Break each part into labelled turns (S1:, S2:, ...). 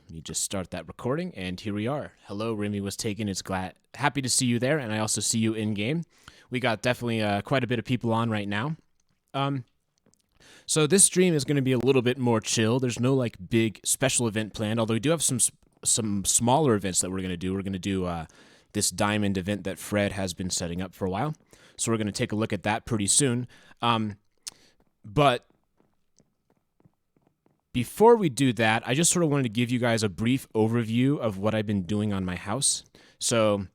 S1: Let me just start that recording, and here we are. Hello, Remy was taken. It's happy to see you there, and I also see you in game. We got definitely quite a bit of people on right now. So this stream is going to be a little bit more chill. There's no like big special event planned, although we do have some smaller events that we're going to do. We're going to do this diamond event that Fred has been setting up for a while. So we're going to take a look at that pretty soon. But before we do that, I just sort of wanted to give you guys a brief overview of what I've been doing on my house. So,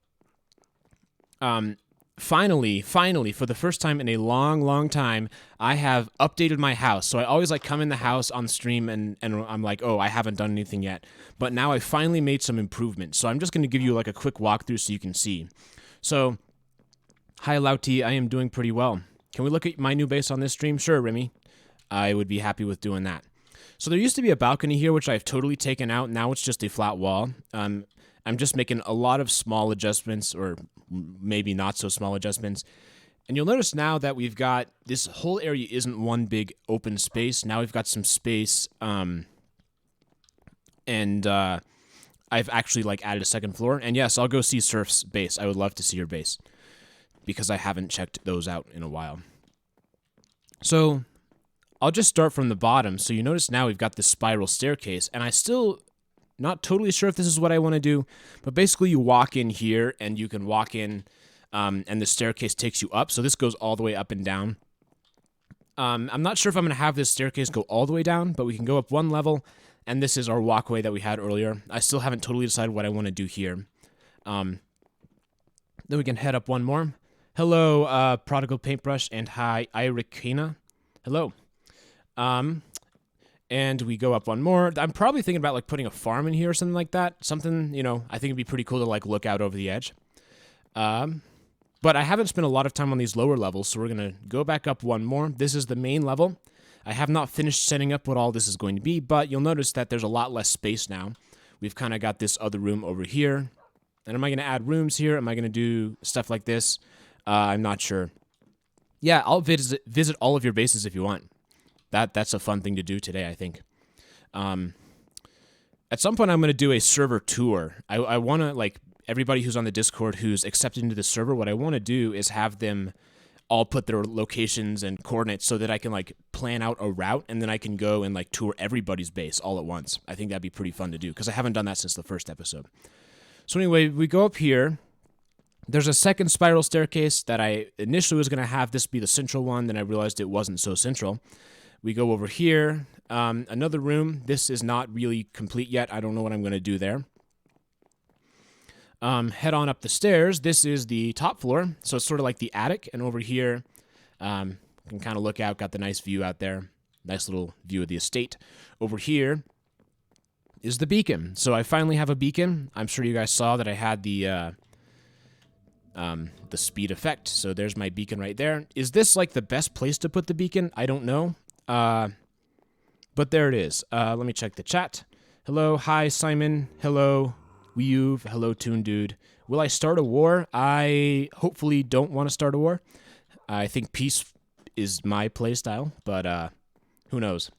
S1: finally, for the first time in a long time, I have updated my house. So I always like come in the house on stream and I'm like, oh, I haven't done anything yet. But now I finally made some improvements. So I'm just going to give you like a quick walkthrough so you can see. So, hi Lauti, I am doing pretty well. Can we look at my new base on this stream? Sure, Remy. I would be happy with doing that. So there used to be a balcony here, which I've totally taken out. Now it's just a flat wall. I'm just making a lot of small adjustments, or maybe not so small adjustments. And you'll notice now that we've got, this whole area isn't one big open space. Now we've got some space, and I've actually like added a second floor. And yes, I'll go see Surf's base. I would love to see your base, because I haven't checked those out in a while. So I'll just start from the bottom. So you notice now we've got this spiral staircase, and I still not totally sure if this is what I want to do, but basically you walk in here and you can walk in, and the staircase takes you up. So this goes all the way up and down. I'm not sure if I'm going to have this staircase go all the way down, but we can go up one level, and this is our walkway that we had earlier. I still haven't totally decided what I want to do here. Then we can head up one more. Hello, Prodigal Paintbrush, and hi, Irikina. Hello. And we go up one more. I'm probably thinking about like putting a farm in here or something like that. Something, you know, I think it'd be pretty cool to like look out over the edge. But I haven't spent a lot of time on these lower levels, so we're going to go back up one more. This is the main level. I have not finished setting up what all this is going to be, but you'll notice that there's a lot less space now. We've kind of got this other room over here. And am I going to add rooms here? Am I going to do stuff like this? I'm not sure. Yeah, I'll visit all of your bases if you want. That's a fun thing to do today, I think. At some point, I'm going to do a server tour. I want to, like, everybody who's on the Discord who's accepted into the server, what I want to do is have them all put their locations and coordinates so that I can, like, plan out a route, and then I can go and, like, tour everybody's base all at once. I think that'd be pretty fun to do, because I haven't done that since the first episode. So anyway, we go up here. There's a second spiral staircase that I initially was going to have this be the central one, then I realized it wasn't so central. We go over here, another room. This is not really complete yet. I don't know what I'm going to do there. Head on up the stairs. This is the top floor, so it's sort of like the attic. And over here, can kind of look out, got the nice view out there. Nice little view of the estate. Over here is the beacon. So I finally have a beacon. I'm sure you guys saw that I had the speed effect. So there's my beacon right there. Is this like the best place to put the beacon? I don't know. But there it is. Let me check the chat. Hello, hi Simon. Hello, Weeuve. Hello, Toon Dude. Will I start a war? I hopefully don't want to start a war. I think peace is my playstyle, but who knows?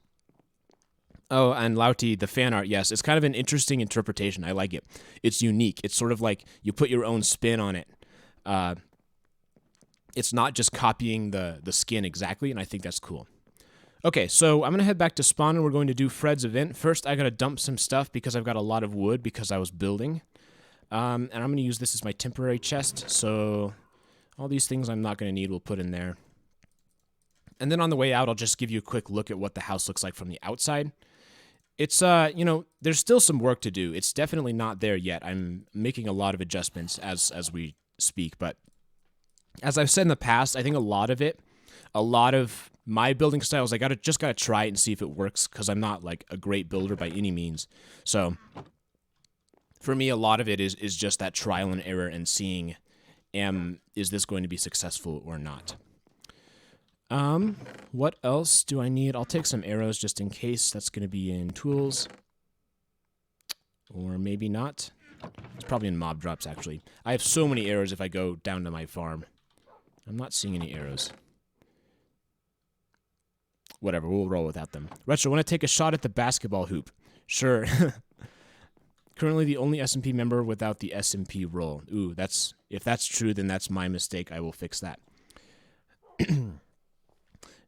S1: Oh, and Lauti, the fan art, yes, it's kind of an interesting interpretation. I like it. It's unique. It's sort of like you put your own spin on it. It's not just copying the skin exactly, and I think that's cool. Okay, so I'm going to head back to spawn, and we're going to do Fred's event. First, I got to dump some stuff because I've got a lot of wood because I was building. And I'm going to use this as my temporary chest, so all these things I'm not going to need we'll put in there. And then on the way out, I'll just give you a quick look at what the house looks like from the outside. It's, you know, there's still some work to do. It's definitely not there yet. I'm making a lot of adjustments as we speak, but as I've said in the past, I think a lot of my building styles, I just gotta try it and see if it works, because I'm not like a great builder by any means. So for me, a lot of it is just that trial and error and seeing, is this going to be successful or not? What else do I need? I'll take some arrows just in case. That's going to be in tools. Or maybe not. It's probably in mob drops, actually. I have so many arrows if I go down to my farm. I'm not seeing any arrows. Whatever, we'll roll without them. Retro, want to take a shot at the basketball hoop? Sure. Currently the only SMP member without the SMP role. Ooh, if that's true, then that's my mistake. I will fix that.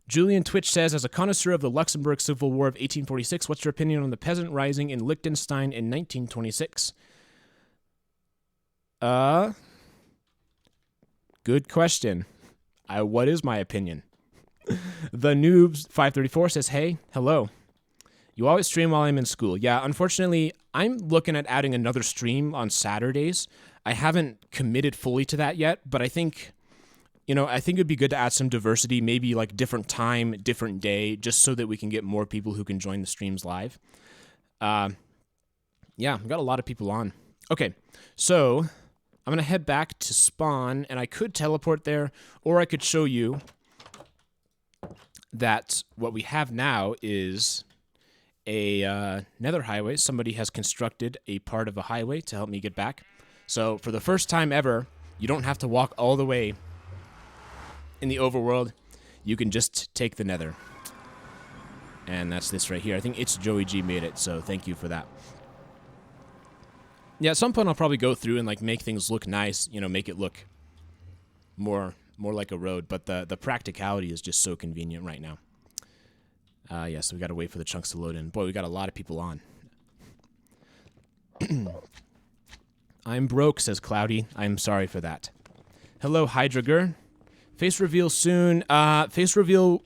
S1: Julian Twitch says, as a connoisseur of the Luxembourg Civil War of 1846, what's your opinion on the peasant rising in Liechtenstein in 1926? Good question. What is my opinion? The Noobs 534 says, hey, hello. You always stream while I'm in school. Yeah, unfortunately, I'm looking at adding another stream on Saturdays. I haven't committed fully to that yet, but I think it'd be good to add some diversity, maybe like different time, different day, just so that we can get more people who can join the streams live. Yeah, we've got a lot of people on. Okay, so I'm going to head back to spawn, and I could teleport there, or I could show you that what we have now is a nether highway. Somebody has constructed a part of a highway to help me get back. So for the first time ever, you don't have to walk all the way in the overworld. You can just take the nether. And that's this right here. I think it's Joey G made it, so thank you for that. Yeah, at some point I'll probably go through and like make things look nice, make it look more like a road, but the practicality is just so convenient right now. Yeah, so we got to wait for the chunks to load in. Boy, we got a lot of people on. I'm broke, says Cloudy. I'm sorry for that. Hello, Hydrager. Face reveal soon. Face reveal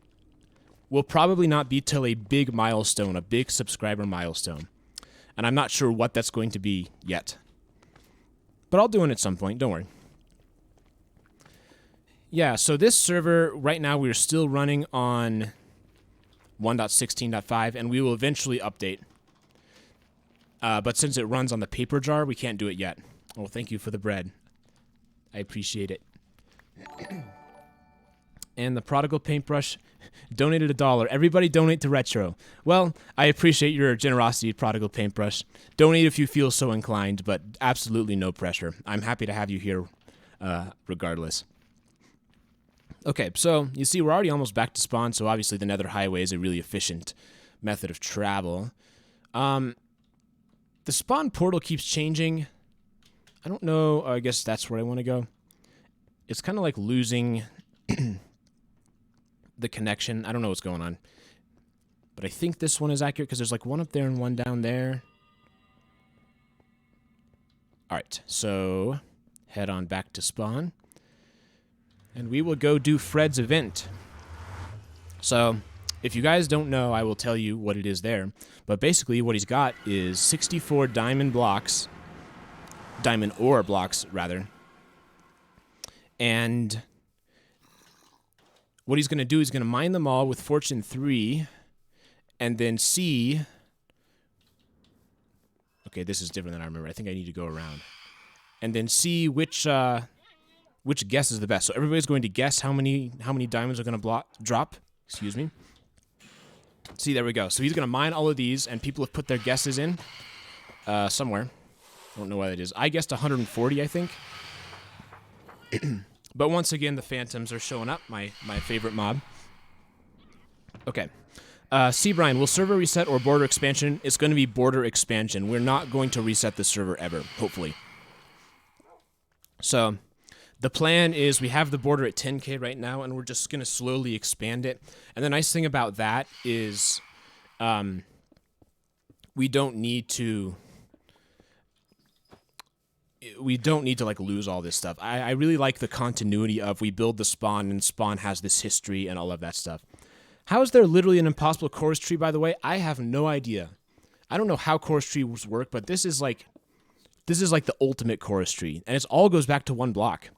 S1: will probably not be till a big milestone, a big subscriber milestone. And I'm not sure what that's going to be yet. But I'll do it at some point, don't worry. Yeah, so this server, right now we're still running on 1.16.5, and we will eventually update. But since it runs on the paper jar, we can't do it yet. Well, thank you for the bread. I appreciate it. And the prodigal paintbrush donated $1. Everybody donate to Retro. Well, I appreciate your generosity, prodigal paintbrush. Donate if you feel so inclined, but absolutely no pressure. I'm happy to have you here regardless. Okay, so you see we're already almost back to spawn, so obviously the nether highway is a really efficient method of travel. The spawn portal keeps changing. I don't know, I guess that's where I want to go. It's kind of like losing the connection. I don't know what's going on. But I think this one is accurate because there's like one up there and one down there. Alright, so head on back to spawn. And we will go do Fred's event. So, if you guys don't know, I will tell you what it is there. But basically, what he's got is 64 diamond blocks. Diamond ore blocks, rather. And what he's going to do, he's going to mine them all with Fortune 3. And then see... Okay, this is different than I remember. I think I need to go around. And then see which guess is the best. So everybody's going to guess how many diamonds are going to drop. Excuse me. See, there we go. So he's going to mine all of these, and people have put their guesses in somewhere. I don't know why that is. I guessed 140, I think. But once again, the phantoms are showing up, my favorite mob. Okay. C. Brian, will server reset or border expansion? It's going to be border expansion. We're not going to reset the server ever, hopefully. So... the plan is we have the border at 10K right now, and we're just going to slowly expand it. And the nice thing about that is we don't need to like lose all this stuff. I really like the continuity of we build the spawn, and spawn has this history and all of that stuff. How is there literally an impossible chorus tree, by the way? I have no idea. I don't know how chorus trees work, but this is like the ultimate chorus tree, and it all goes back to one block.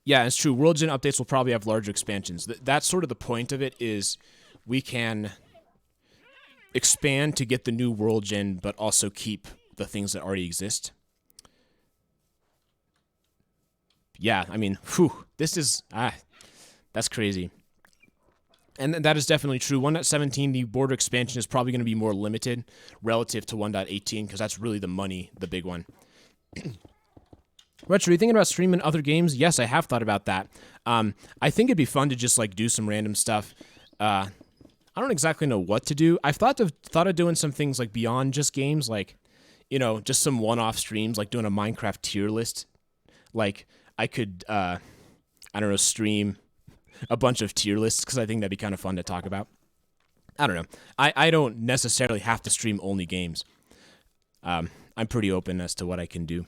S1: Yeah, it's true. World Gen updates will probably have larger expansions. That's sort of the point of it, is we can expand to get the new World Gen, but also keep the things that already exist. Yeah, I mean, whew, this is, that's crazy. And that is definitely true. 1.17, the border expansion is probably going to be more limited relative to 1.18, because that's really the money, the big one. Retro, are you thinking about streaming other games? Yes, I have thought about that. I think it'd be fun to just like do some random stuff. I don't exactly know what to do. I've thought of doing some things like beyond just games. Like you know, just some one-off streams, like doing a Minecraft tier list. Like, I could, I don't know, stream a bunch of tier lists because I think that'd be kind of fun to talk about. I don't know. I don't necessarily have to stream only games. I'm pretty open as to what I can do.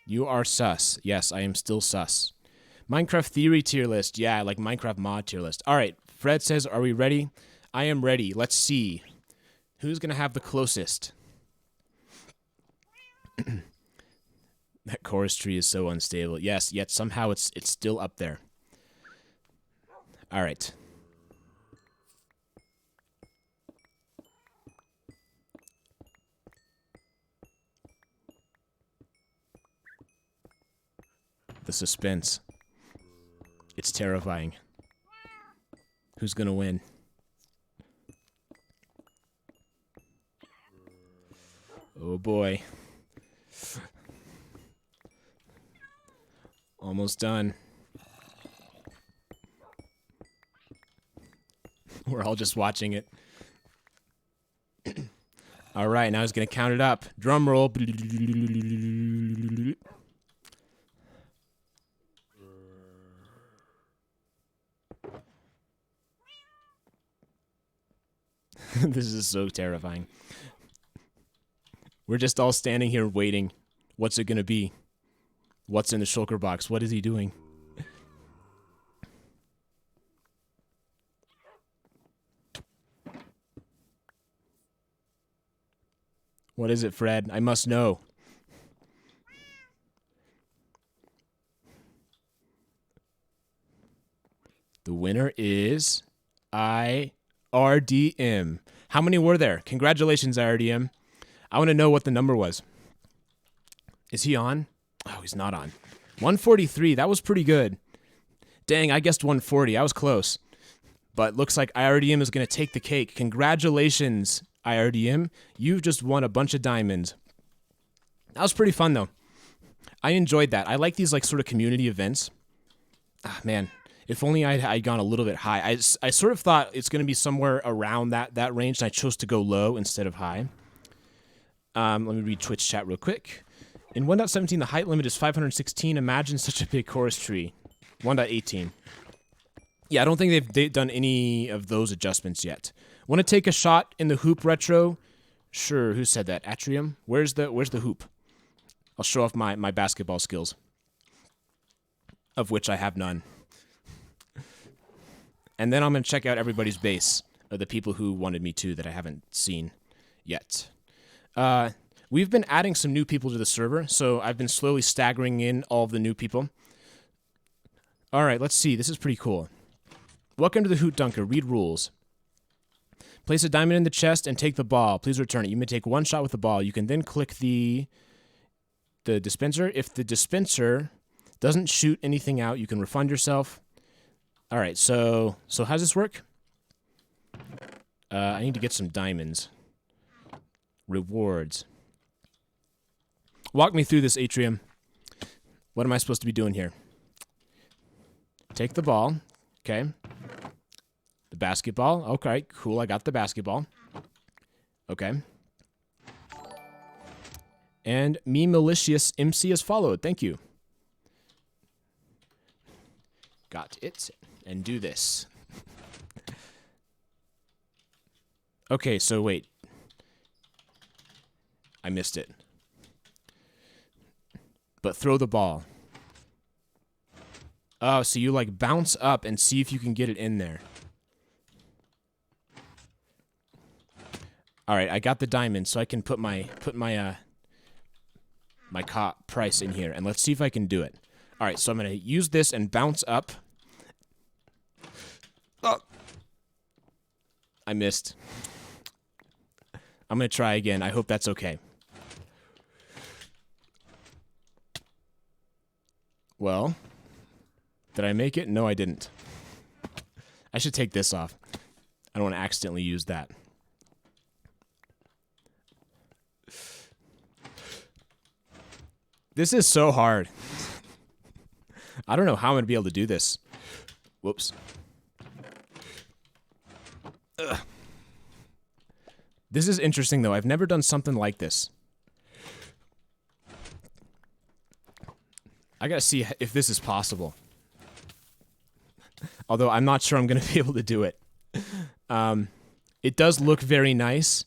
S1: You are sus. Yes, I am still sus. Minecraft theory tier list. Yeah, like Minecraft mod tier list. All right. Fred says, are we ready? I am ready. Let's see. Who's going to have the closest? That chorus tree is so unstable. Yes, yet somehow it's still up there. All right. The suspense. It's terrifying. Who's gonna win? Oh boy. Almost done. We're all just watching it. All right, now he's gonna count it up. Drum roll. This is so terrifying. We're just all standing here waiting. What's it gonna be? What's in the shulker box? What is he doing? What is it, Fred? I must know. The winner is IRDM. How many were there? Congratulations, IRDM. I want to know what the number was. Is he on? Oh, he's not on. 143. That was pretty good. Dang, I guessed 140. I was close. But looks like IRDM is going to take the cake. Congratulations, IRDM. You've just won a bunch of diamonds. That was pretty fun, though. I enjoyed that. I like these like sort of community events. Ah, man. If only I'd gone a little bit high. I sort of thought it's going to be somewhere around that range, and I chose to go low instead of high. Let me read Twitch chat real quick. In 1.17, the height limit is 516. Imagine such a big chorus tree. 1.18. Yeah, I don't think they've done any of those adjustments yet. Want to take a shot in the hoop retro? Sure. Who said that? Atrium? Where's the hoop? I'll show off my basketball skills, of which I have none. And then I'm going to check out everybody's base, or the people who wanted me to that I haven't seen yet. We've been adding some new people to the server, so I've been slowly staggering in all of the new people. All right, let's see. This is pretty cool. Welcome to the Hoot Dunker. Read rules. Place a diamond in the chest and take the ball. Please return it. You may take one shot with the ball. You can then click the dispenser. If the dispenser doesn't shoot anything out, you can refund yourself. All right, so how does this work? I need to get some diamonds. Rewards. Walk me through this, Atrium. What am I supposed to be doing here? Take the ball. Okay. The basketball. Okay, cool. I got the basketball. Okay. And me malicious MC is followed. Thank you. Got it. And do this. Okay, so wait. I missed it. But throw the ball. Oh, so you like bounce up and see if you can get it in there. All right, I got the diamond, so I can put my price in here, and let's see if I can do it. All right, so I'm gonna use this and bounce up. Oh, I missed. I'm gonna try again. I hope that's okay. Well, did I make it? No, I didn't. I should take this off. I don't want to accidentally use that. This is so hard. I don't know how I'm going to be able to do this. Whoops. Ugh. This is interesting, though. I've never done something like this. I gotta see if this is possible. Although I'm not sure I'm gonna be able to do it. It does look very nice.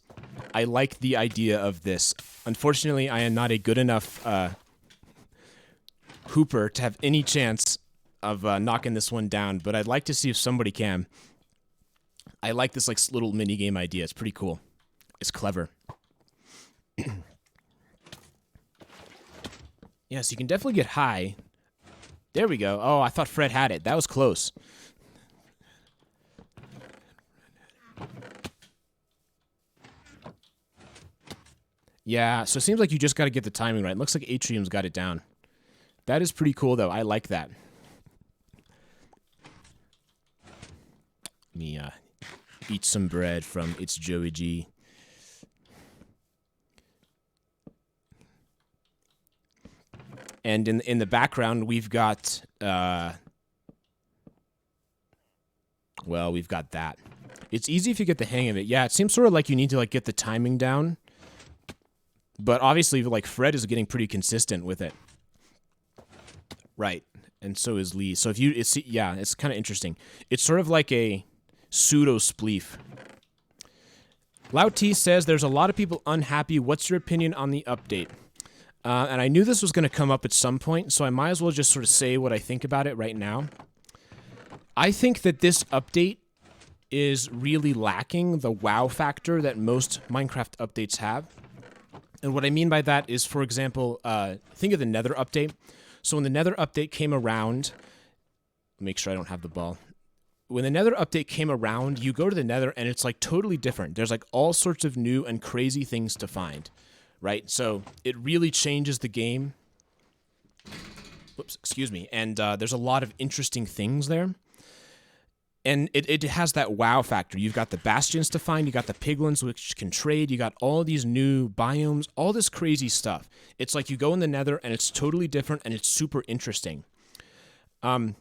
S1: I like the idea of this. Unfortunately, I am not a good enough hooper to have any chance of knocking this one down, but I'd like to see if somebody can. I like this like little mini game idea. It's pretty cool. It's clever. Yes, you can definitely get high. There we go. Oh, I thought Fred had it. That was close. Yeah, so it seems like you just got to get the timing right. It looks like Atrium's got it down. That is pretty cool, though. I like that. Let me eat some bread from It's Joey G. And in the background, we've got, well, we've got that. It's easy if you get the hang of it. Yeah, it seems sort of like you need to like get the timing down. But obviously, like, Fred is getting pretty consistent with it. Right. And so is Lee. So if you, yeah, it's kind of interesting. It's sort of like a pseudo-spleef. Lao T says, there's a lot of people unhappy. What's your opinion on the update? And I knew this was going to come up at some point, so I might as well just sort of say what I think about it right now. I think that this update is really lacking the wow factor that most Minecraft updates have. And what I mean by that is, for example, think of the Nether update. So when the Nether update came around, make sure I don't have the ball. When the Nether update came around, you go to the Nether and it's like totally different. There's like all sorts of new and crazy things to find, right? So it really changes the game. Whoops, excuse me. And there's a lot of interesting things there. And it has that wow factor. You've got the bastions to find, you got the piglins which can trade, you got all these new biomes, all this crazy stuff. It's like you go in the Nether and it's totally different and it's super interesting. And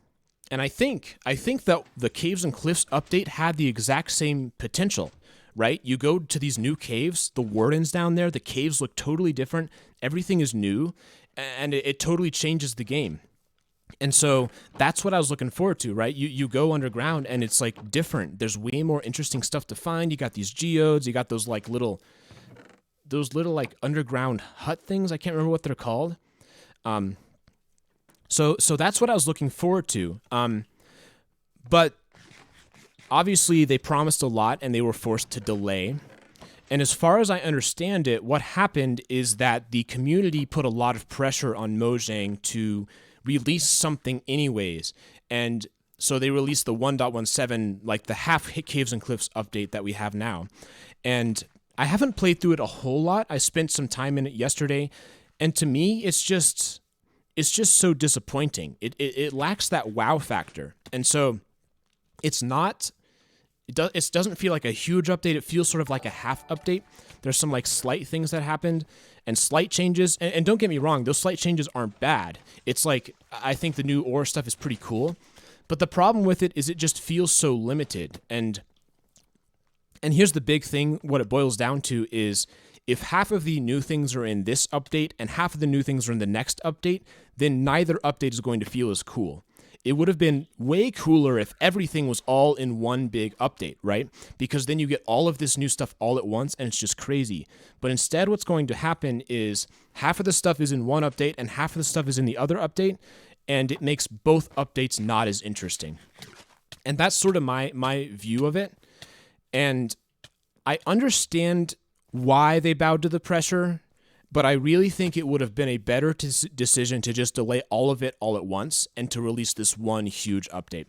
S1: I think that the Caves and Cliffs update had the exact same potential, right? You go to these new caves, the wardens down there, the caves look totally different, everything is new, and it totally changes the game. And so that's what I was looking forward to, right? You go underground and it's like different. There's way more interesting stuff to find. You got these geodes, you got those little like underground hut things. I can't remember what they're called. So that's what I was looking forward to. But obviously they promised a lot and they were forced to delay. And as far as I understand it, what happened is that the community put a lot of pressure on Mojang to release something anyways. And so they released the 1.17, like the half hit Caves and Cliffs update that we have now. And I haven't played through it a whole lot. I spent some time in it yesterday. And to me, it's just so disappointing. It lacks that wow factor. And so it's not, it doesn't feel like a huge update. It feels sort of like a half update. There's some like slight things that happened and slight changes. And don't get me wrong, those slight changes aren't bad. It's like, I think the new ore stuff is pretty cool. But the problem with it is it just feels so limited. And here's the big thing, what it boils down to is if half of the new things are in this update and half of the new things are in the next update, then neither update is going to feel as cool. It would have been way cooler if everything was all in one big update, right? Because then you get all of this new stuff all at once and it's just crazy. But instead what's going to happen is half of the stuff is in one update and half of the stuff is in the other update, and it makes both updates not as interesting. And that's sort of my view of it. And I understand why they bowed to the pressure, but I really think it would have been a better decision to just delay all of it all at once and to release this one huge update.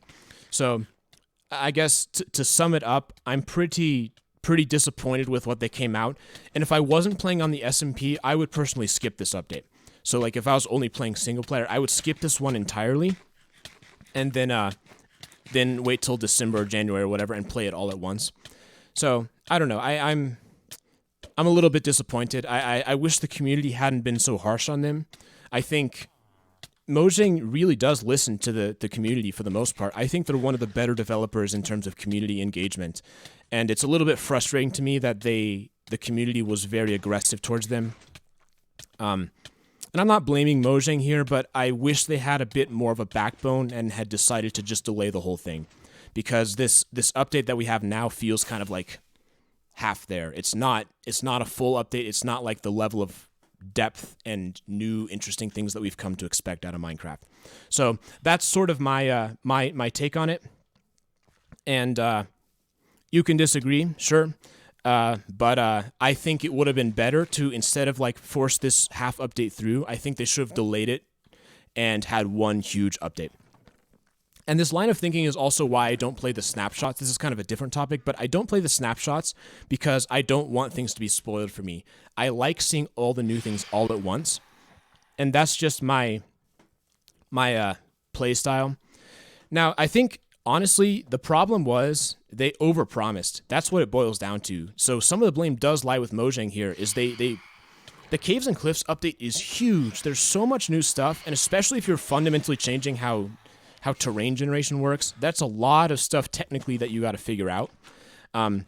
S1: So I guess to sum it up, I'm pretty disappointed with what they came out. And if I wasn't playing on the SMP, I would personally skip this update. So like if I was only playing single player, I would skip this one entirely and then wait till December or January or whatever and play it all at once. So I don't know. I'm a little bit disappointed. I wish the community hadn't been so harsh on them. I think Mojang really does listen to the community for the most part. I think they're one of the better developers in terms of community engagement. And it's a little bit frustrating to me that they the community was very aggressive towards them. And I'm not blaming Mojang here, but I wish they had a bit more of a backbone and had decided to just delay the whole thing. Because this update that we have now feels kind of like half there. It's not a full update. It's not like the level of depth and new interesting things that we've come to expect out of Minecraft. So that's sort of my my take on it. And you can disagree, sure. But I think it would have been better to, instead of like force this half update through, I think they should have delayed it and had one huge update. And this line of thinking is also why I don't play the snapshots. This is kind of a different topic, but I don't play the snapshots because I don't want things to be spoiled for me. I like seeing all the new things all at once. And that's just my play style. Now, I think honestly, the problem was they overpromised. That's what it boils down to. So some of the blame does lie with Mojang here. Is the Caves and Cliffs update is huge. There's so much new stuff, and especially if you're fundamentally changing how terrain generation works, that's a lot of stuff technically that you got to figure out. And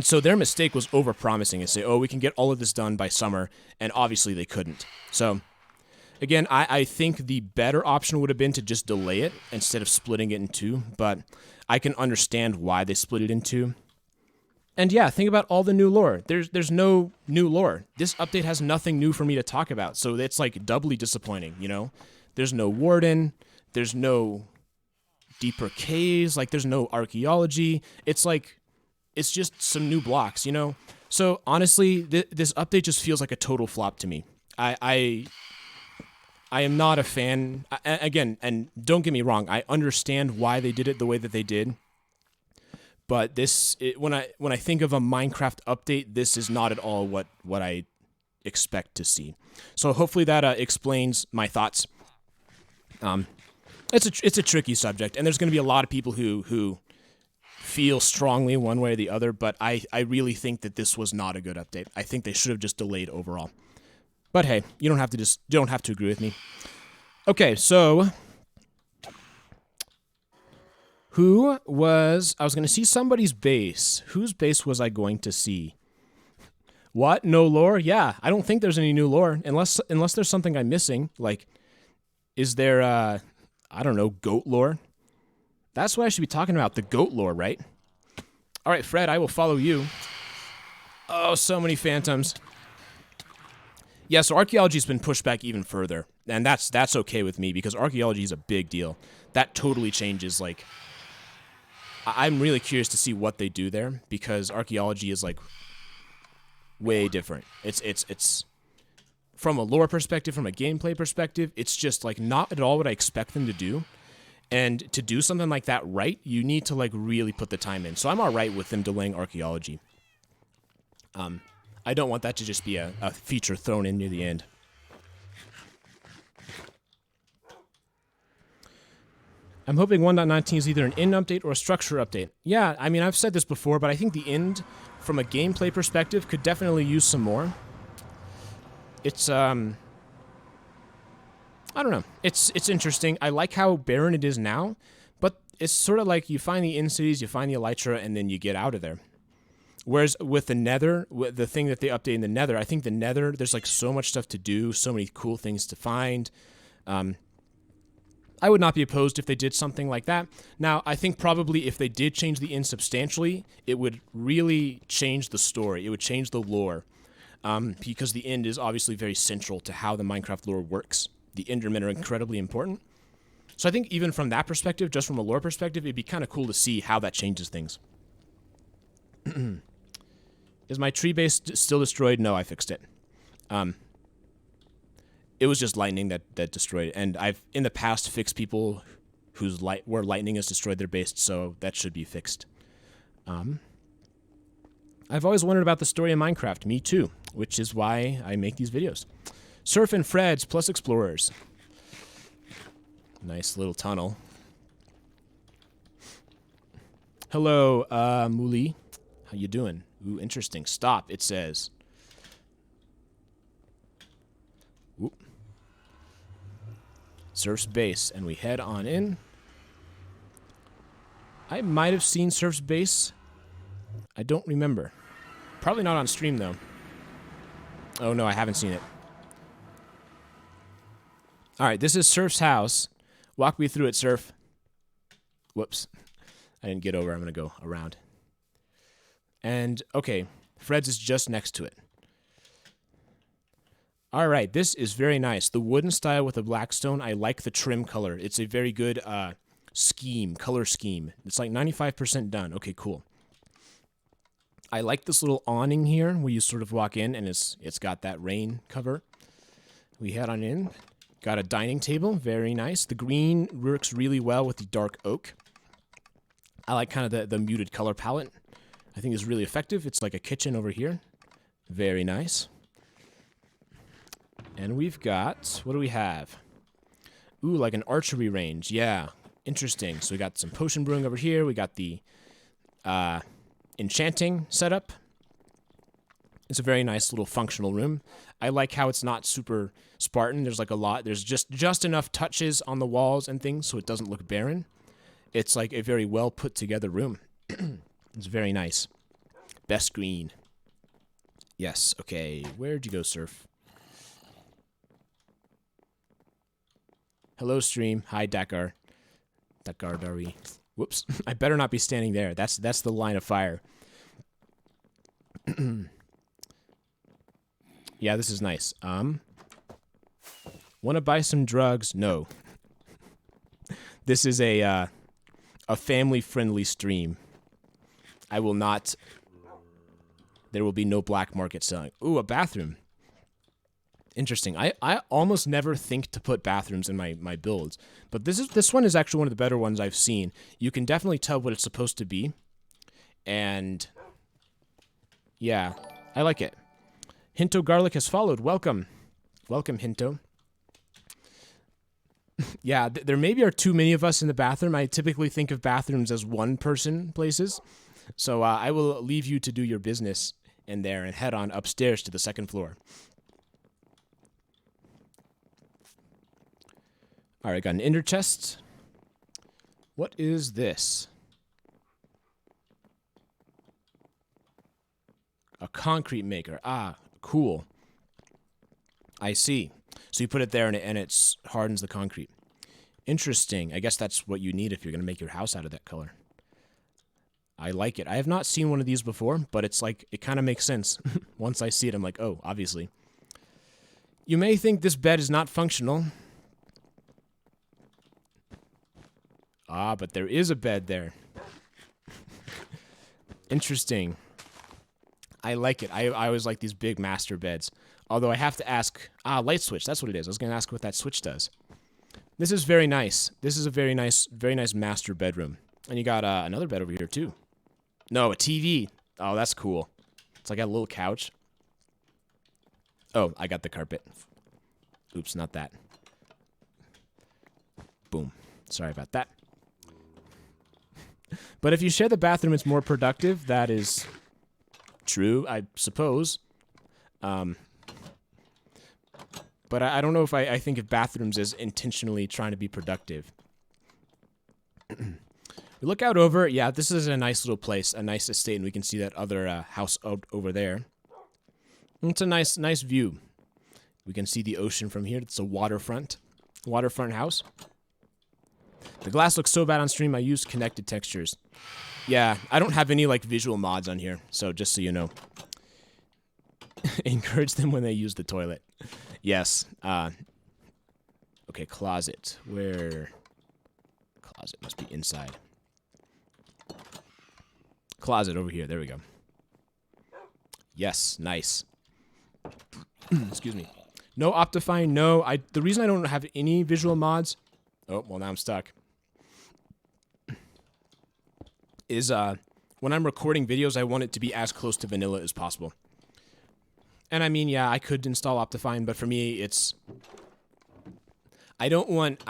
S1: so their mistake was overpromising and say, oh, we can get all of this done by summer, and obviously they couldn't. So again, I think the better option would have been to just delay it instead of splitting it in two, but I can understand why they split it in two. And yeah, think about all the new lore. There's no new lore. This update has nothing new for me to talk about, so it's like doubly disappointing, you know? There's no warden, there's no deeper caves, like there's no archaeology. It's like, it's just some new blocks, you know? So honestly, this update just feels like a total flop to me. I am not a fan. Again, and don't get me wrong, I understand why they did it the way that they did. But when I think of a Minecraft update, this is not at all what I expect to see. So hopefully that explains my thoughts. It's a tricky subject, and there's going to be a lot of people who feel strongly one way or the other. But I really think that this was not a good update. I think they should have just delayed overall. But hey, you don't have to agree with me. Okay, so I was going to see somebody's base. Whose base was I going to see? What? No lore? Yeah, I don't think there's any new lore unless there's something I'm missing. Like, is there I don't know, goat lore? That's what I should be talking about, the goat lore, right? All right, Fred, I will follow you. Oh, so many phantoms. Yeah, so archaeology's been pushed back even further, and that's okay with me because archaeology is a big deal. That totally changes, like, I'm really curious to see what they do there because archaeology is like way different. It's from a lore perspective, from a gameplay perspective, it's just like not at all what I expect them to do. And to do something like that right, you need to like really put the time in. So I'm all right with them delaying archaeology. I don't want that to just be a feature thrown in near the end. I'm hoping 1.19 is either an end update or a structure update. Yeah, I mean, I've said this before, but I think the end, from a gameplay perspective, could definitely use some more. It's, I don't know. It's interesting. I like how barren it is now, but it's sort of like you find the end cities, you find the elytra, and then you get out of there. Whereas with the nether, the thing that they update in the nether, I think the nether, there's like so much stuff to do, so many cool things to find. I would not be opposed if they did something like that. Now, I think probably if they did change the end substantially, it would really change the story. It would change the lore. Because the end is obviously very central to how the Minecraft lore works. The Endermen are incredibly important. So I think even from that perspective, just from a lore perspective, it'd be kind of cool to see how that changes things. Is my tree base still destroyed? No, I fixed it. It was just lightning that destroyed it. And I've, in the past, fixed people where lightning has destroyed their base, so that should be fixed. I've always wondered about the story of Minecraft. Me too, which is why I make these videos. Surf and Freds plus Explorers. Nice little tunnel. Hello, Muli. How you doing? Ooh, interesting. Stop, it says. Oop. Surf's base, and we head on in. I might have seen Surf's base. I don't remember. Probably not on stream, though. Oh, no, I haven't seen it. All right, this is Surf's house. Walk me through it, Surf. Whoops. I didn't get over. I'm going to go around. And, okay, Fred's is just next to it. All right, this is very nice. The wooden style with the black stone, I like the trim color. It's a very good color scheme. It's like 95% done. Okay, cool. I like this little awning here where you sort of walk in and it's got that rain cover. We head on in. Got a dining table, very nice. The green works really well with the dark oak. I like kind of the muted color palette. I think it's really effective. It's like a kitchen over here. Very nice. And we've got, what do we have? Ooh, like an archery range. Yeah, interesting. So we got some potion brewing over here. We got the enchanting setup. It's a very nice little functional room. I like how it's not super Spartan. There's like a lot. There's just enough touches on the walls and things so it doesn't look barren. It's like a very well put together room. It's very nice. Best green. Yes, okay. Where'd you go, Surf? Hello, stream. Hi, Dakar. Dakar Dari. Whoops. I better not be standing there. That's the line of fire. Yeah, this is nice. Want to buy some drugs? No. This is a family-friendly stream. I will not... There will be no black market selling. Ooh, a bathroom. Interesting. I almost never think to put bathrooms in my builds, but this one is actually one of the better ones I've seen. You can definitely tell what it's supposed to be, and yeah, I like it. Hinto Garlic has followed. Welcome. Welcome, Hinto. Yeah, there maybe are too many of us in the bathroom. I typically think of bathrooms as one-person places, so I will leave you to do your business in there and head on upstairs to the second floor. All right, got an ender chest. What is this? A concrete maker. Ah, cool. I see. So you put it there and it hardens the concrete. Interesting. I guess that's what you need if you're going to make your house out of that color. I like it. I have not seen one of these before, but it's like, it kind of makes sense. Once I see it, I'm like, oh, obviously. You may think this bed is not functional. Ah, but there is a bed there. Interesting. I like it. I always like these big master beds. Although I have to ask... Ah, light switch. That's what it is. I was going to ask what that switch does. This is very nice. This is a very nice master bedroom. And you got another bed over here, too. No, a TV. Oh, that's cool. It's like a little couch. Oh, I got the carpet. Oops, not that. Boom. Sorry about that. But if you share the bathroom, it's more productive. That is true, I suppose. But I don't know if I think of bathrooms as intentionally trying to be productive. We look out over, yeah, this is a nice little place, a nice estate, and we can see that other house out over there. It's a nice view. We can see the ocean from here. It's a waterfront house. The glass looks so bad on stream, I used connected textures. Yeah, I don't have any, like, visual mods on here, so just so you know. Encourage them when they use the toilet. Yes. Okay, closet. Where? Closet must be inside. Closet over here. There we go. Yes, nice. Excuse me. No Optifine, no. The reason I don't have any visual mods... Oh, well, now I'm stuck. Is when I'm recording videos, I want it to be as close to vanilla as possible. And I mean, yeah, I could install Optifine, but for me, it's... I don't want...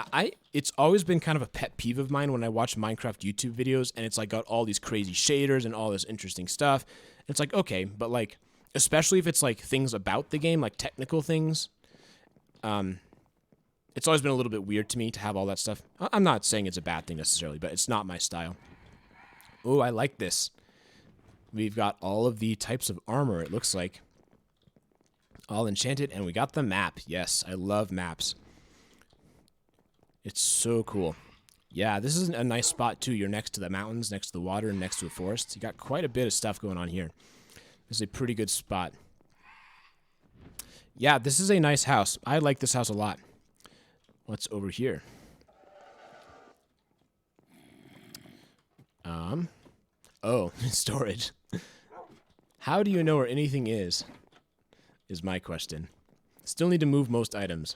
S1: It's always been kind of a pet peeve of mine when I watch Minecraft YouTube videos, and it's like got all these crazy shaders and all this interesting stuff. And it's like, okay, but like, especially if it's like things about the game, like technical things, it's always been a little bit weird to me to have all that stuff. I'm not saying it's a bad thing necessarily, but it's not my style. Oh, I like this. We've got all of the types of armor, it looks like. All enchanted, and we got the map. Yes, I love maps. It's so cool. Yeah, this is a nice spot, too. You're next to the mountains, next to the water, and next to a forest. You got quite a bit of stuff going on here. This is a pretty good spot. Yeah, this is a nice house. I like this house a lot. What's over here? Oh, storage. How do you know where anything is my question. Still need to move most items.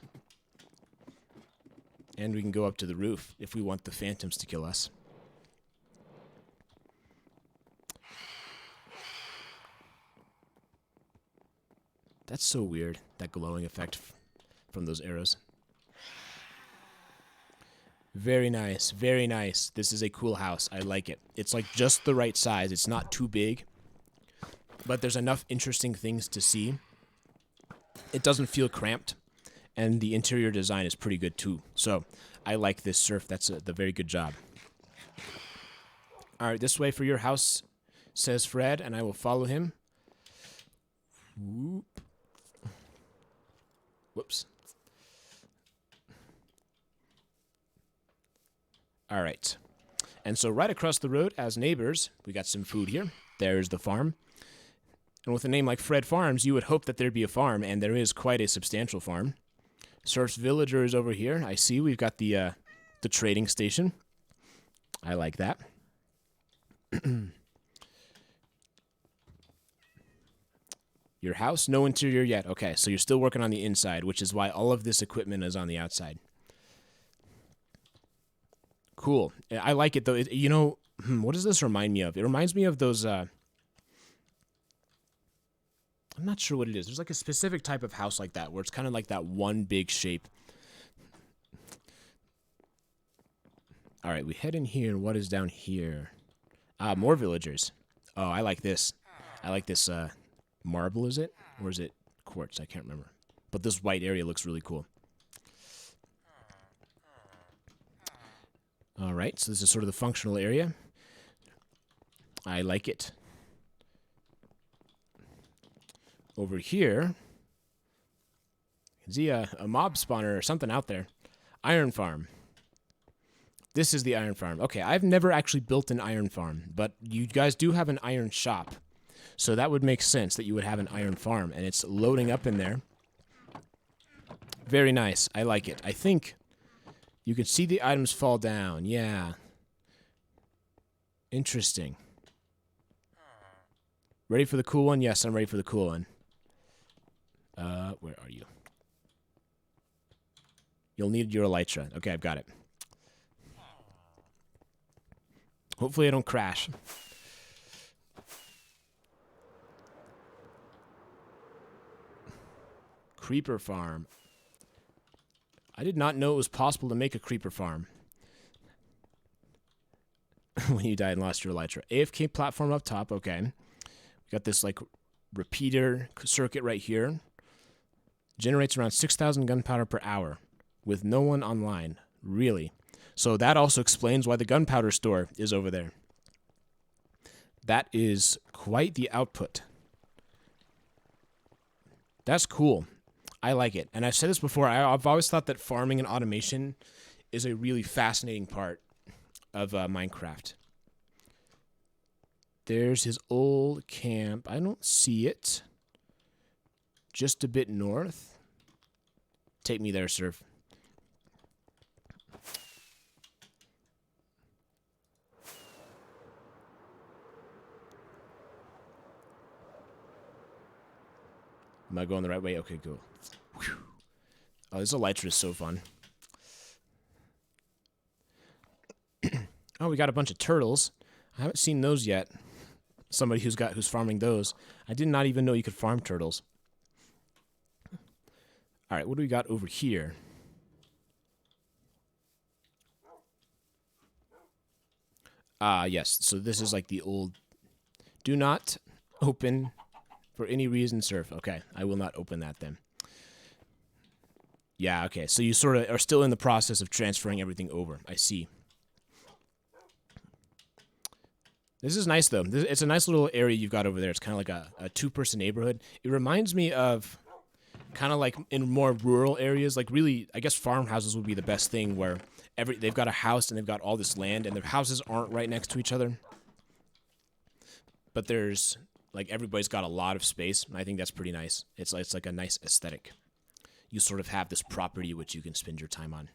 S1: And we can go up to the roof if we want the phantoms to kill us. That's so weird, that glowing effect from those arrows. Very nice, very nice. This is a cool house. I like it. It's like just the right size. It's not too big, but there's enough interesting things to see. It doesn't feel cramped, and the interior design is pretty good too. So I like this surf. That's the very good job. All right, this way for your house, says Fred, and I will follow him. Whoop. Whoops. All right. And so right across the road as neighbors, we got some food here. There's the farm. And with a name like Fred Farms, you would hope that there'd be a farm, and there is quite a substantial farm. Surf's Villager is over here. I see we've got the trading station. I like that. Your house? No interior yet. Okay, so you're still working on the inside, which is why all of this equipment is on the outside. Cool. I like it, though. You know, what does this remind me of? It reminds me of those... I'm not sure what it is. There's like a specific type of house like that, where it's kind of like that one big shape. All right, we head in here. What is down here? More villagers. Oh, I like this. I like this marble, is it? Or is it quartz? I can't remember. But this white area looks really cool. All right, so this is sort of the functional area. I like it. Over here, you can see a mob spawner or something out there. Iron farm. This is the iron farm. Okay, I've never actually built an iron farm, but you guys do have an iron shop. So that would make sense that you would have an iron farm, and it's loading up in there. Very nice. I like it. I think you can see the items fall down. Yeah. Interesting. Ready for the cool one? Yes, I'm ready for the cool one. Where are you? You'll need your elytra. Okay, I've got it. Hopefully I don't crash. Creeper farm. I did not know it was possible to make a creeper farm. When you died and lost your elytra. AFK platform up top. Okay. We got this like repeater circuit right here. Generates around 6,000 gunpowder per hour with no one online. Really? So that also explains why the gunpowder store is over there. That is quite the output. That's cool. I like it. And I've said this before, I've always thought that farming and automation is a really fascinating part of Minecraft. There's his old camp. I don't see it. Just a bit north. Take me there, Surf. Am I going the right way? Okay, cool. Whew. Oh, this elytra is so fun. Oh, we got a bunch of turtles. I haven't seen those yet. Somebody who's farming those. I did not even know you could farm turtles. All right, what do we got over here? Yes. So this is like the old. Do not open for any reason, Surf. Okay, I will not open that then. Yeah. Okay. So you sort of are still in the process of transferring everything over. I see. This is nice, though. It's a nice little area you've got over there. It's kind of like a two-person neighborhood. It reminds me of kind of like in more rural areas, like really, I guess farmhouses would be the best thing where they've got a house and they've got all this land and their houses aren't right next to each other. But there's, like, everybody's got a lot of space, and I think that's pretty nice. It's like a nice aesthetic. You sort of have this property which you can spend your time on.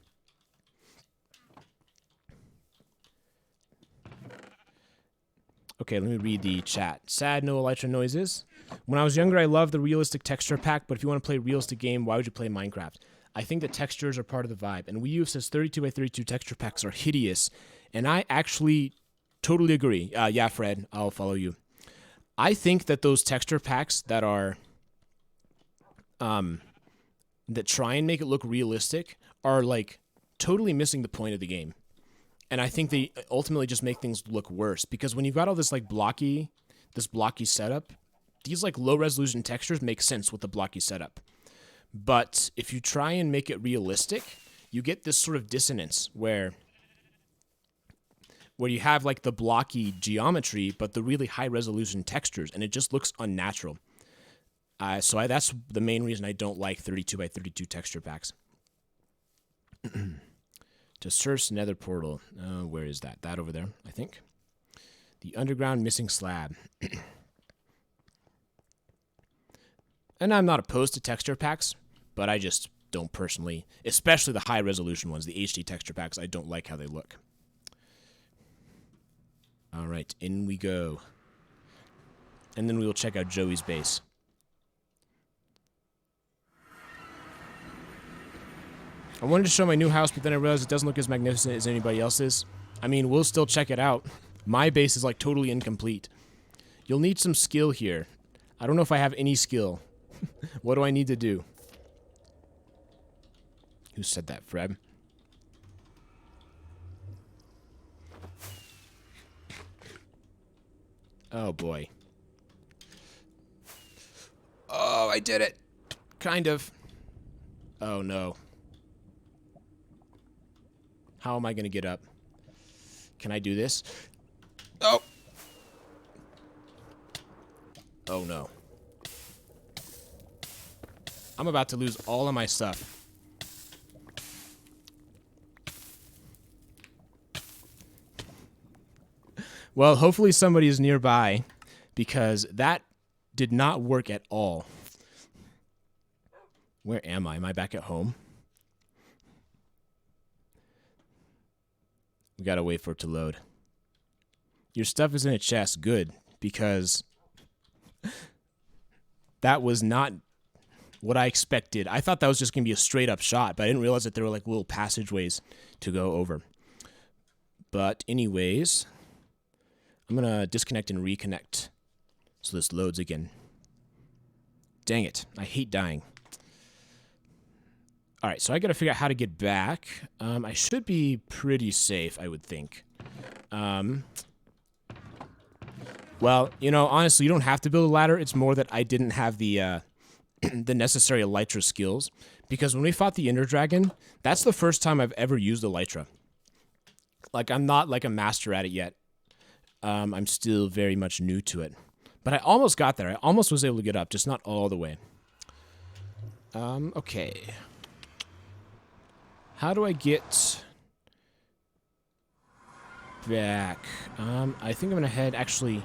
S1: Okay, let me read the chat. Sad, no elytra noises. When I was younger, I loved the realistic texture pack, but if you want to play a realistic game, why would you play Minecraft? I think the textures are part of the vibe, and Wii U says 32 by 32 texture packs are hideous, and I actually totally agree. Yeah, Fred, I'll follow you. I think that those texture packs that are, that try and make it look realistic are, like, totally missing the point of the game. And I think they ultimately just make things look worse because when you've got all this like blocky setup, these like low resolution textures make sense with the blocky setup. But if you try and make it realistic, you get this sort of dissonance where you have like the blocky geometry, but the really high resolution textures, and it just looks unnatural. So that's the main reason I don't like 32 by 32 texture packs. To Surf's nether portal. Where is that? That over there, I think. The underground missing slab. And I'm not opposed to texture packs, but I just don't personally, especially the high resolution ones, the HD texture packs, I don't like how they look. All right, in we go. And then we will check out Joey's base. I wanted to show my new house, but then I realized it doesn't look as magnificent as anybody else's. I mean, we'll still check it out. My base is like totally incomplete. You'll need some skill here. I don't know if I have any skill. What do I need to do? Who said that, Fred? Oh, boy. Oh, I did it. Kind of. Oh, no. How am I going to get up? Can I do this? Oh! Oh, no. I'm about to lose all of my stuff. Well, hopefully somebody is nearby, because that did not work at all. Where am I? Am I back at home? We gotta wait for it to load. Your stuff is in a chest. Good, because that was not what I expected. I thought that was just gonna be a straight up shot, but I didn't realize that there were like little passageways to go over. But anyways, I'm gonna disconnect and reconnect so this loads again. Dang it, I hate dying. Alright, so I gotta figure out how to get back. I should be pretty safe, I would think. Well, you know, honestly, you don't have to build a ladder. It's more that I didn't have the the necessary elytra skills. Because when we fought the Ender Dragon, that's the first time I've ever used elytra. Like, I'm not like a master at it yet. I'm still very much new to it. But I almost got there. I almost was able to get up, just not all the way. Okay. How do I get back? I think I'm gonna head, actually,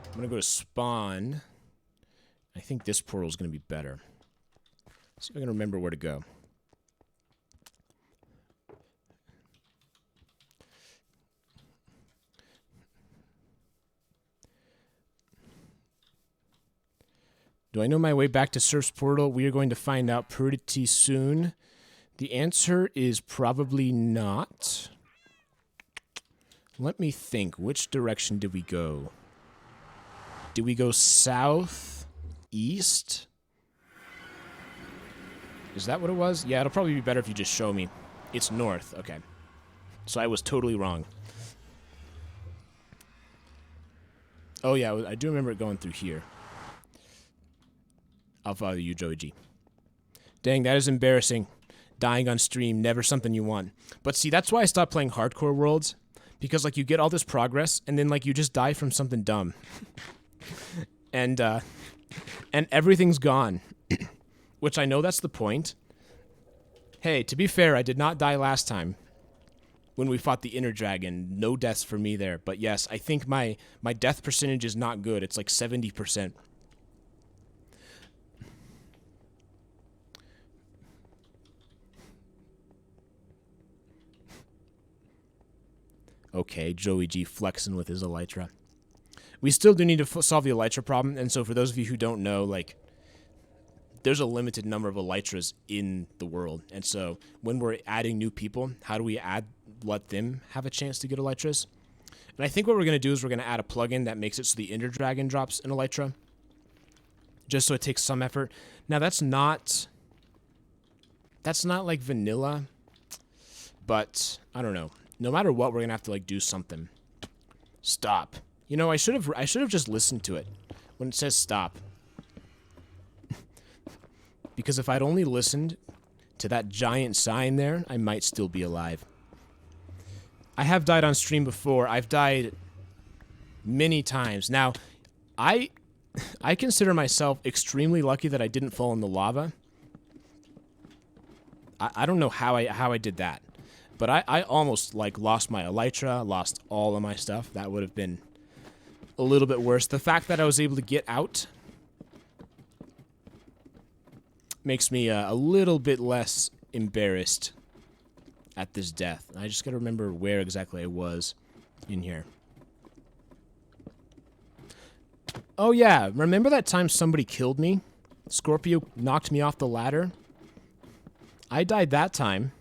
S1: I'm gonna go to spawn. I think this portal is gonna be better. Let's see if I can remember where to go. Do I know my way back to Surf's portal? We are going to find out pretty soon. The answer is probably not. Let me think. Which direction did we go? Did we go south, east? Is that what it was? Yeah, it'll probably be better if you just show me. It's north. Okay. So I was totally wrong. Oh, yeah, I do remember it going through here. I'll follow you, Joey G. Dang, that is embarrassing. Dying on stream, never something you want. But see, that's why I stopped playing hardcore worlds. Because, like, you get all this progress, and then, like, you just die from something dumb. And everything's gone. Which I know that's the point. Hey, to be fair, I did not die last time. When we fought the inner dragon. No deaths for me there. But yes, I think my death percentage is not good. It's like 70%. Okay, Joey G flexing with his elytra. We still do need to solve the elytra problem, and so for those of you who don't know, like, there's a limited number of elytras in the world, and so when we're adding new people, how do we let them have a chance to get elytras? And I think what we're going to do is we're going to add a plugin that makes it so the Ender Dragon drops an elytra, just so it takes some effort. Now, that's not like vanilla, but I don't know. No matter what, we're going to have to, like, do something. Stop. You know, I should have just listened to it when it says stop. Because if I'd only listened to that giant sign there, I might still be alive. I have died on stream before. I've died many times. Now, I consider myself extremely lucky that I didn't fall in the lava. I don't know how I did that. But I almost, like, lost my elytra, lost all of my stuff. That would have been a little bit worse. The fact that I was able to get out makes me a little bit less embarrassed at this death. I just gotta remember where exactly I was in here. Oh yeah, remember that time somebody killed me? Scorpio knocked me off the ladder? I died that time.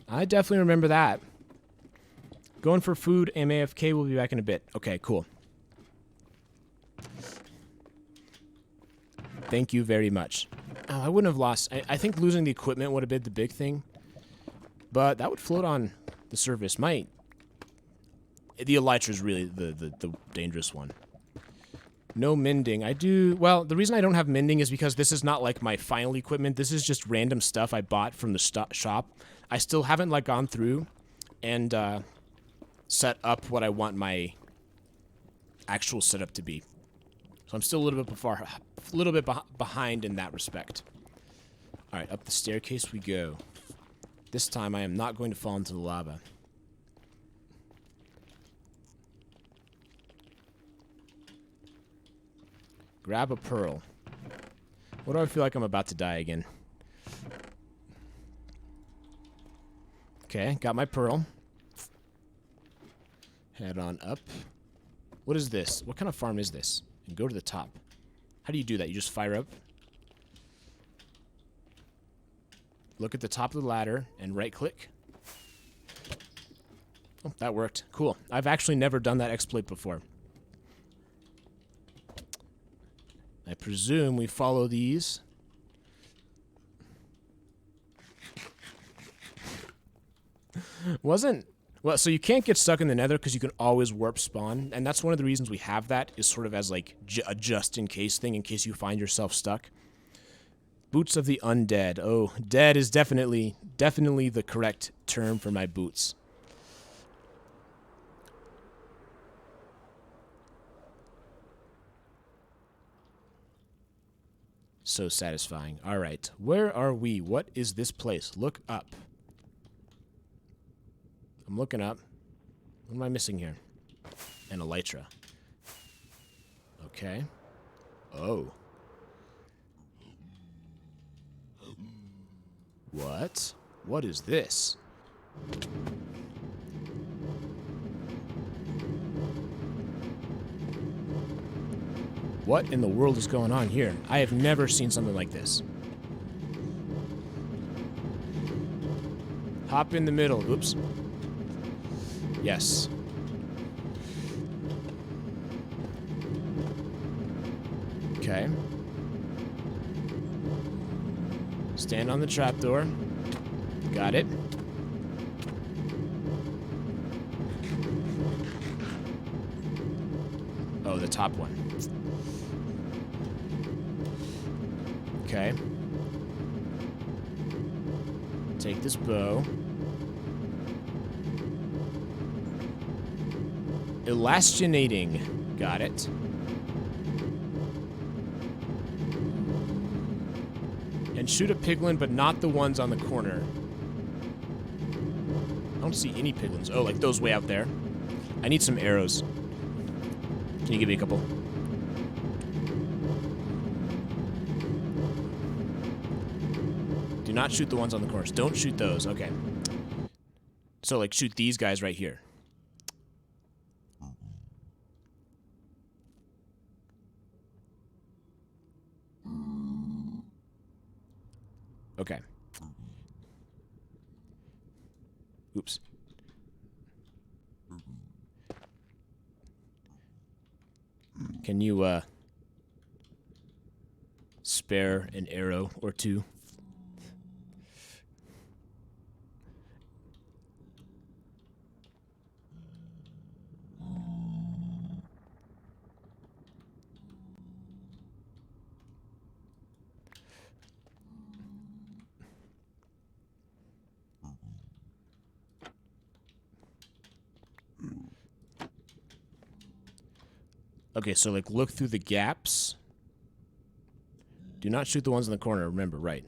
S1: I definitely remember that. Going for food, MAFK, we'll be back in a bit. Okay, cool. Thank you very much. Oh, I wouldn't have lost. I think losing the equipment would have been the big thing. But that would float on the surface. The elytra is really the dangerous one. No mending. Well, the reason I don't have mending is because this is not like my final equipment. This is just random stuff I bought from the shop. I still haven't, like, gone through and set up what I want my actual setup to be. So I'm still a little bit behind in that respect. All right, up the staircase we go. This time I am not going to fall into the lava. Grab a pearl. What do I feel like I'm about to die again? Okay, got my pearl. Head on up. What is this? What kind of farm is this? And go to the top. How do you do that? You just fire up? Look at the top of the ladder and right-click. Oh, that worked. Cool. I've actually never done that exploit before. I presume we follow these. Well, so you can't get stuck in the nether because you can always warp spawn, and that's one of the reasons we have that, is sort of as, like, a just-in-case thing, in case you find yourself stuck. Boots of the undead. Oh, dead is definitely the correct term for my boots. So satisfying. All right, where are we? What is this place? Look up. I'm looking up. What am I missing here? An elytra. Okay. Oh. What? What is this? What in the world is going on here? I have never seen something like this. Hop in the middle. Oops. Yes. Okay. Stand on the trapdoor. Got it. Oh, the top one. Okay. Take this bow. Elastinating. Got it. And shoot a piglin, but not the ones on the corner. I don't see any piglins. Oh, like those way out there. I need some arrows. Can you give me a couple? Do not shoot the ones on the corners. Don't shoot those. Okay. So, like, shoot these guys right here. Okay. Oops. Can you, spare an arrow or two? Okay, so, like, look through the gaps. Do not shoot the ones in the corner, remember, right.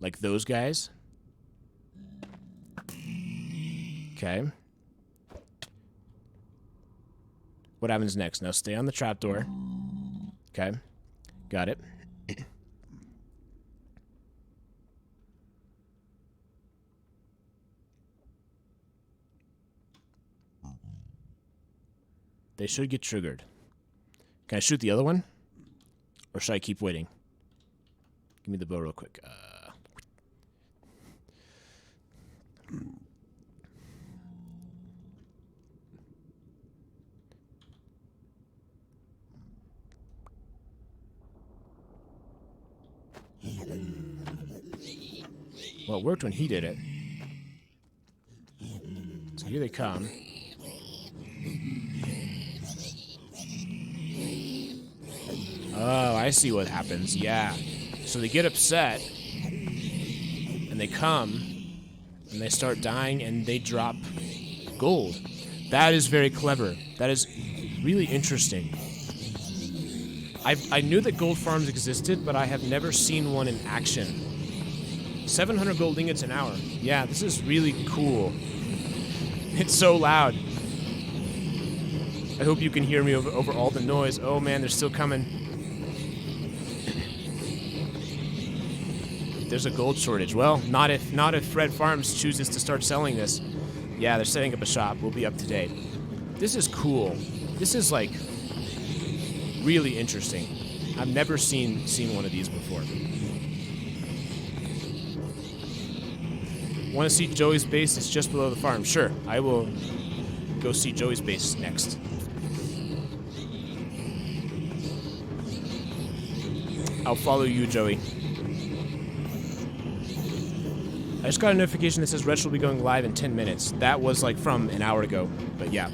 S1: Like those guys. Okay. What happens next? Now stay on the trapdoor. Okay. Got it. They should get triggered. Can I shoot the other one? Or should I keep waiting? Give me the bow real quick. Well, it worked when he did it. So here they come. Oh, I see what happens. Yeah. So they get upset, and they come, and they start dying, and they drop gold. That is very clever. That is really interesting. I knew that gold farms existed, but I have never seen one in action. 700 gold ingots an hour. Yeah, this is really cool. It's so loud. I hope you can hear me over all the noise. Oh man, they're still coming. There's a gold shortage. Well, not if Fred Farms chooses to start selling this. Yeah, they're setting up a shop. We'll be up to date. This is cool. This is like really interesting. I've never seen one of these before. Want to see Joey's base? It's just below the farm. Sure, I will go see Joey's base next. I'll follow you, Joey. I just got a notification that says Retro will be going live in 10 minutes. That was like from an hour ago, but yeah.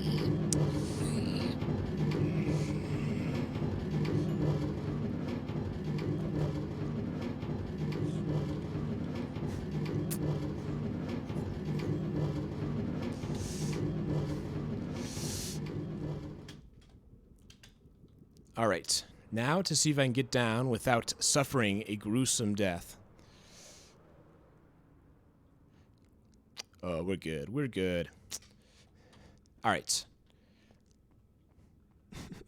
S1: All right, now to see if I can get down without suffering a gruesome death. Oh, we're good. We're good. All right.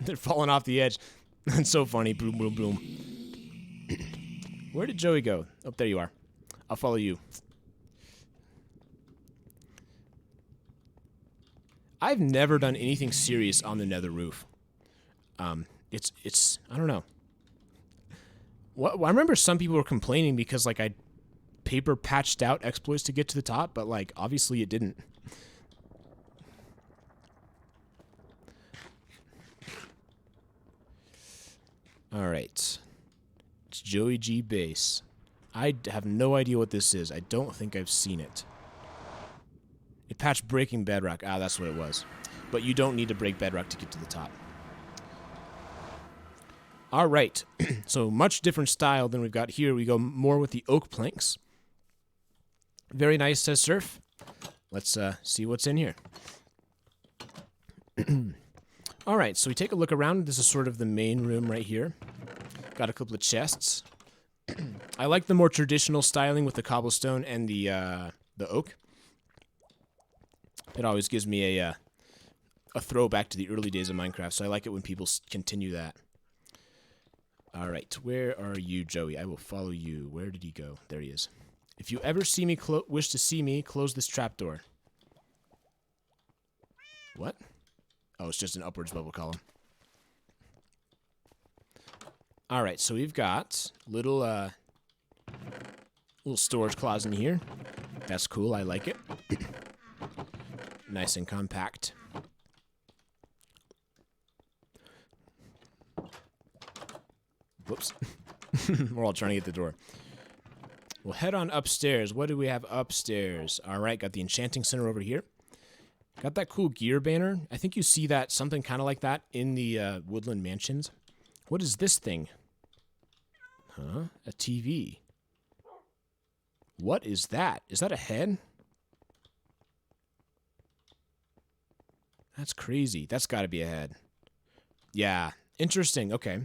S1: They're falling off the edge. That's so funny. Boom, boom, boom. Where did Joey go? Oh, there you are. I'll follow you. I've never done anything serious on the nether roof. It's I don't know. Well, I remember some people were complaining because, like, I paper patched out exploits to get to the top, but, like, obviously it didn't. All right. It's Joey G base. I have no idea what this is. I don't think I've seen it. It patched breaking bedrock. Ah, that's what it was. But you don't need to break bedrock to get to the top. All right. So much different style than we've got here. We go more with the oak planks. Very nice, says Surf. Let's see what's in here. All right, so we take a look around. This is sort of the main room right here. Got a couple of chests. I like the more traditional styling with the cobblestone and the oak. It always gives me a throwback to the early days of Minecraft, so I like it when people continue that. All right, where are you, Joey? I will follow you. Where did he go? There he is. If you ever see me wish to see me, close this trapdoor. What? Oh, it's just an upwards bubble column. All right, so we've got little storage closet in here. That's cool. I like it. Nice and compact. Whoops. We're all trying to get the door. We'll head on upstairs. What do we have upstairs? All right, got the enchanting center over here. Got that cool gear banner. I think you see that, something kind of like that in the Woodland Mansions. What is this thing? Huh? A TV. What is that? Is that a head? That's crazy. That's got to be a head. Yeah. Interesting. Okay.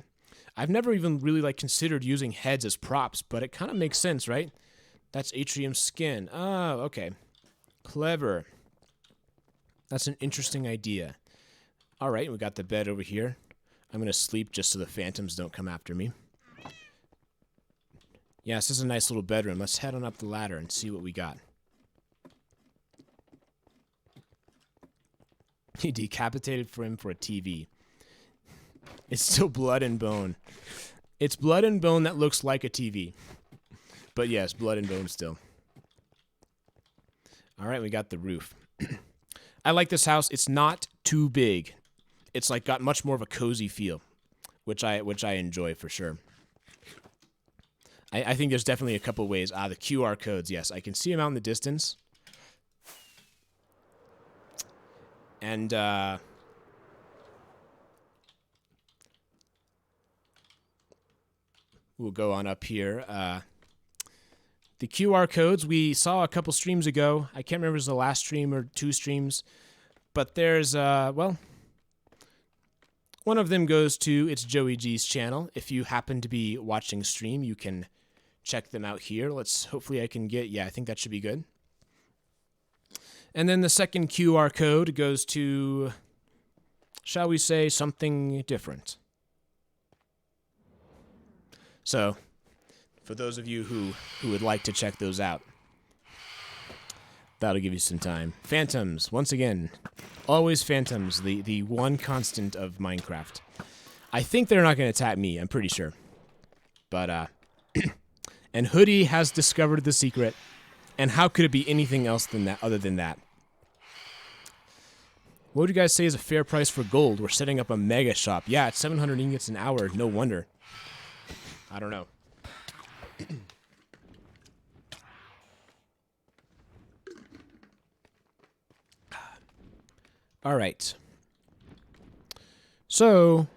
S1: I've never even really considered using heads as props, but it kind of makes sense, right? That's atrium skin. Oh, okay. Clever. That's an interesting idea. All right, we got the bed over here. I'm going to sleep just so the phantoms don't come after me. Yeah, this is a nice little bedroom. Let's head on up the ladder and see what we got. He decapitated for him for a TV. It's still blood and bone. It's blood and bone that looks like a TV. But yes, blood and bone still. All right, we got the roof. I like this house. It's not too big. It's got much more of a cozy feel, which I enjoy for sure. I think there's definitely a couple ways. The QR codes, yes. I can see them out in the distance. And, we'll go on up here. The QR codes, we saw a couple streams ago. I can't remember if it was the last stream or 2 streams. But there's, well, one of them goes to, it's Joey G's channel. If you happen to be watching stream, you can check them out here. Hopefully I can get, yeah, I think that should be good. And then the second QR code goes to, shall we say, something different. So, for those of you who would like to check those out, that'll give you some time. Phantoms, once again, always phantoms, the one constant of Minecraft. I think they're not going to attack me, I'm pretty sure. But, and Hoodie has discovered the secret, and how could it be anything else than that, other than that? What would you guys say is a fair price for gold? We're setting up a mega shop. Yeah, it's 700 ingots an hour, no wonder. I don't know. All right. So,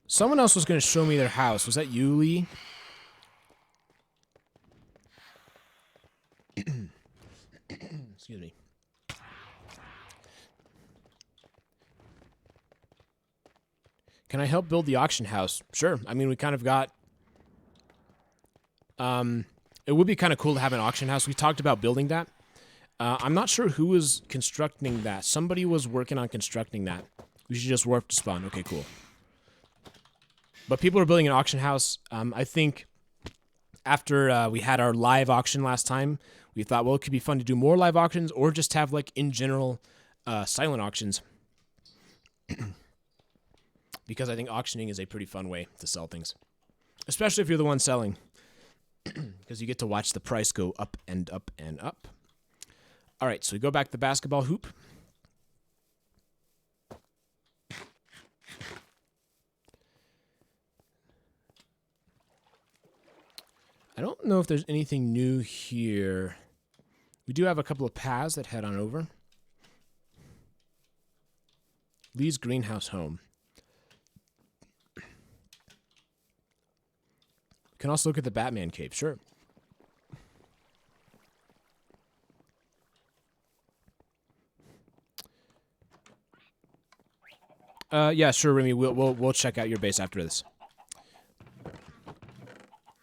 S1: someone else was going to show me their house. Was that you, Lee? Excuse me. Can I help build the auction house? Sure. I mean, we kind of got... it would be kind of cool to have an auction house. We talked about building that. I'm not sure who was constructing that. Somebody was working on constructing that. We should just warp to spawn. Okay, cool. But people are building an auction house. I think after we had our live auction last time, we thought, well, it could be fun to do more live auctions or just have, in general, silent auctions. Because I think auctioning is a pretty fun way to sell things. Especially if you're the one selling. Because you get to watch the price go up and up and up. All right, so we go back to the basketball hoop. I don't know if there's anything new here. We do have a couple of paths that head on over. Lee's greenhouse home. Can also look at the Batman cave, sure. Yeah, sure, Remy. We'll check out your base after this.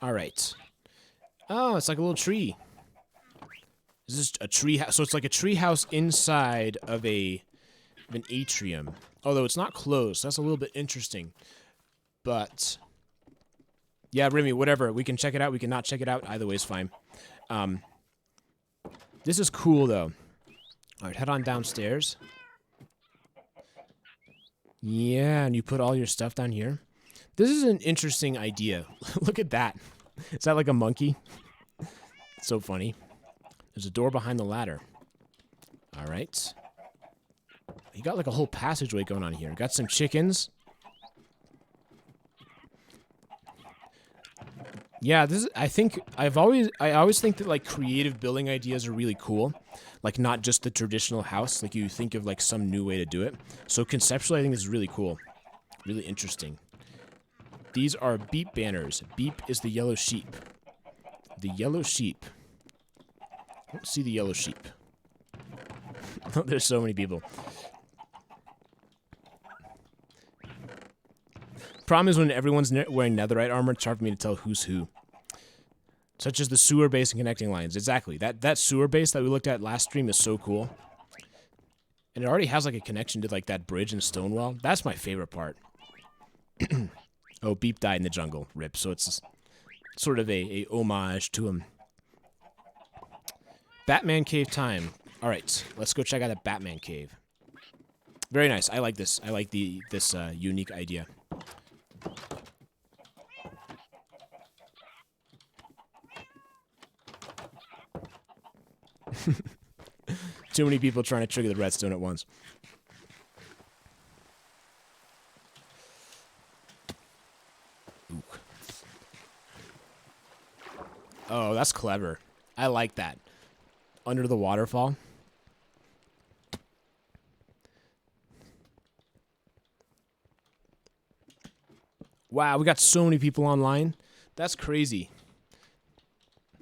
S1: All right. Oh, it's like a little tree. Is this a tree house? So it's like a tree house inside of an atrium. Although it's not closed. So that's a little bit interesting. But yeah, Remy, whatever. We can check it out. We can not check it out. Either way is fine. This is cool though. All right, head on downstairs. Yeah, and you put all your stuff down here. This is an interesting idea. Look at that. Is that like a monkey? It's so funny. There's a door behind the ladder. All right. You got like a whole passageway going on here. Got some chickens. Yeah, this is, I always think that like creative building ideas are really cool. Like not just the traditional house, like you think of like some new way to do it. So conceptually I think this is really cool. Really interesting. These are beep banners. Beep is the yellow sheep. The yellow sheep. I don't see the yellow sheep. There's so many people. Problem is when everyone's wearing netherite armor, it's hard for me to tell who's who. Such as the sewer base and connecting lines. Exactly. That sewer base that we looked at last stream is so cool. And it already has like a connection to like that bridge and stone wall. That's my favorite part. Oh, Beep died in the jungle. Rip. So it's sort of a homage to him. Batman cave time. All right, let's go check out the Batman cave. Very nice. I like this. I like this unique idea. Too many people trying to trigger the redstone at once. Ooh. Oh, that's clever. I like that. Under the waterfall. Wow, we got so many people online. That's crazy.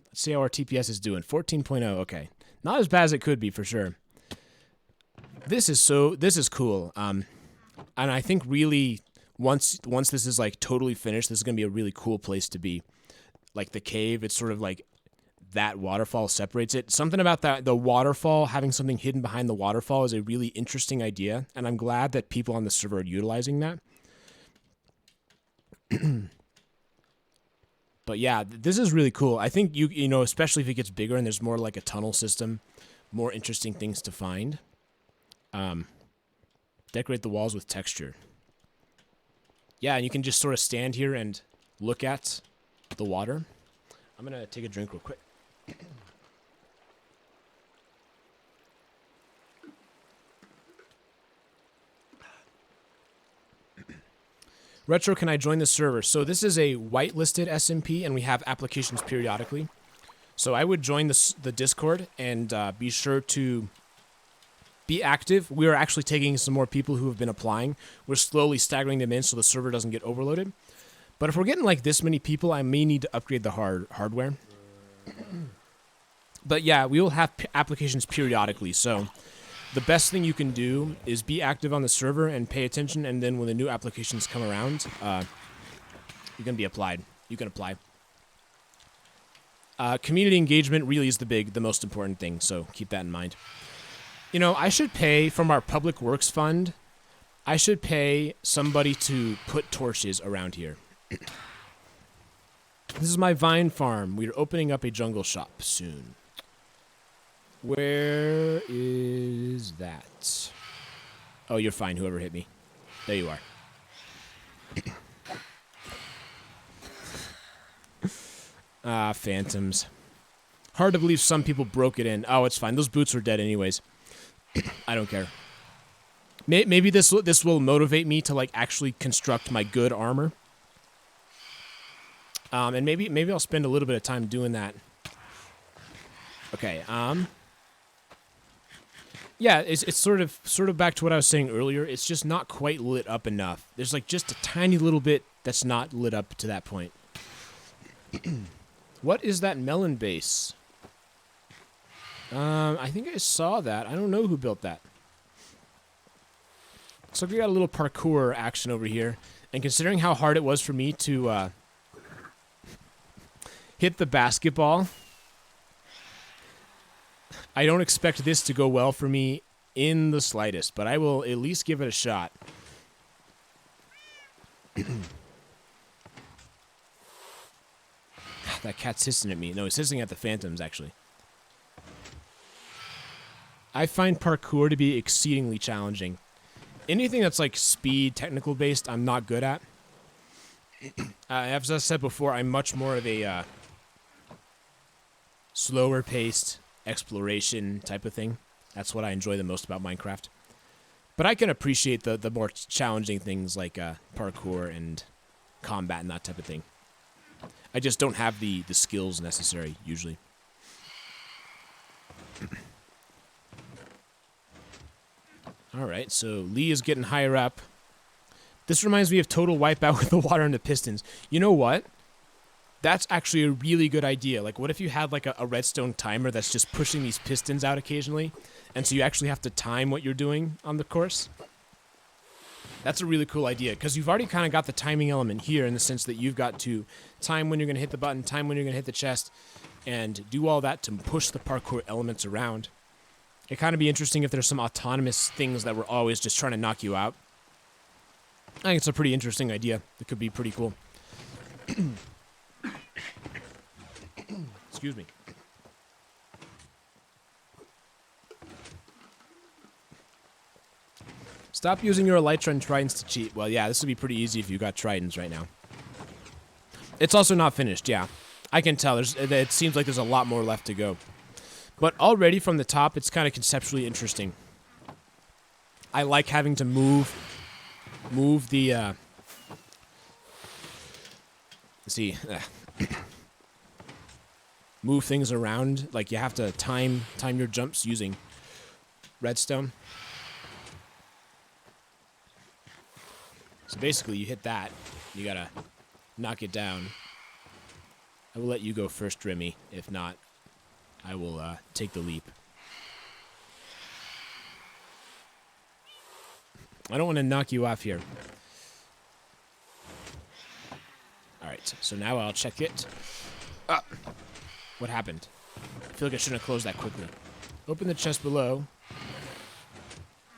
S1: Let's see how our TPS is doing. 14.0, okay. Not as bad as it could be, for sure. This is cool. And I think really, once this is like totally finished, this is going to be a really cool place to be. Like the cave, it's sort of like that waterfall separates it. Something about the waterfall, having something hidden behind the waterfall is a really interesting idea. And I'm glad that people on the server are utilizing that. But yeah, this is really cool. I think you know, especially if it gets bigger and there's more like a tunnel system, more interesting things to find. Decorate the walls with texture. Yeah, and you can just sort of stand here and look at the water. I'm gonna take a drink real quick. Retro, can I join the server? So this is a whitelisted SMP, and we have applications periodically. So I would join the Discord and be sure to be active. We are actually taking some more people who have been applying. We're slowly staggering them in so the server doesn't get overloaded. But if we're getting like this many people, I may need to upgrade the hardware. But yeah, we will have applications periodically. So the best thing you can do is be active on the server and pay attention, and then when the new applications come around, you can be applied. You can apply. Community engagement really is the most important thing, so keep that in mind. You know, I should pay from our public works fund. I should pay somebody to put torches around here. This is my vine farm. We are opening up a jungle shop soon. Where is that? Oh, you're fine, whoever hit me. There you are. Ah, phantoms. Hard to believe some people broke it in. Oh, it's fine. Those boots were dead anyways. I don't care. Maybe this will motivate me to like actually construct my good armor. And maybe I'll spend a little bit of time doing that. Okay, yeah, it's sort of back to what I was saying earlier. It's just not quite lit up enough. There's like just a tiny little bit that's not lit up to that point. What is that melon base? I think I saw that. I don't know who built that. So we got a little parkour action over here. And considering how hard it was for me to hit the basketball, I don't expect this to go well for me in the slightest, but I will at least give it a shot. That cat's hissing at me. No, he's hissing at the phantoms, actually. I find parkour to be exceedingly challenging. Anything that's like speed, technical based, I'm not good at. As I said before, I'm much more of a slower paced exploration type of thing. That's what I enjoy the most about Minecraft. But I can appreciate the more challenging things like parkour and combat and that type of thing. I just don't have the skills necessary, usually. Alright, so Lee is getting higher up. This reminds me of Total Wipeout with the water and the pistons. You know what? That's actually a really good idea. Like, what if you had like a redstone timer that's just pushing these pistons out occasionally? And so you actually have to time what you're doing on the course? That's a really cool idea, because you've already kind of got the timing element here in the sense that you've got to time when you're going to hit the button, time when you're going to hit the chest, and do all that to push the parkour elements around. It'd kind of be interesting if there's some autonomous things that were always just trying to knock you out. I think it's a pretty interesting idea. It could be pretty cool. Excuse me. Stop using your Elytra tridents to cheat. Well, yeah, this would be pretty easy if you got tridents right now. It's also not finished, yeah. I can tell. It seems like there's a lot more left to go. But already from the top, it's kind of conceptually interesting. I like having to move the, let's see, move things around. Like, you have to time your jumps using redstone. So basically, you hit that, you gotta knock it down. I will let you go first, Remy. If not, I will take the leap. I don't want to knock you off here. Alright, so now I'll check it. What happened? I feel like I shouldn't have closed that quickly. Open the chest below.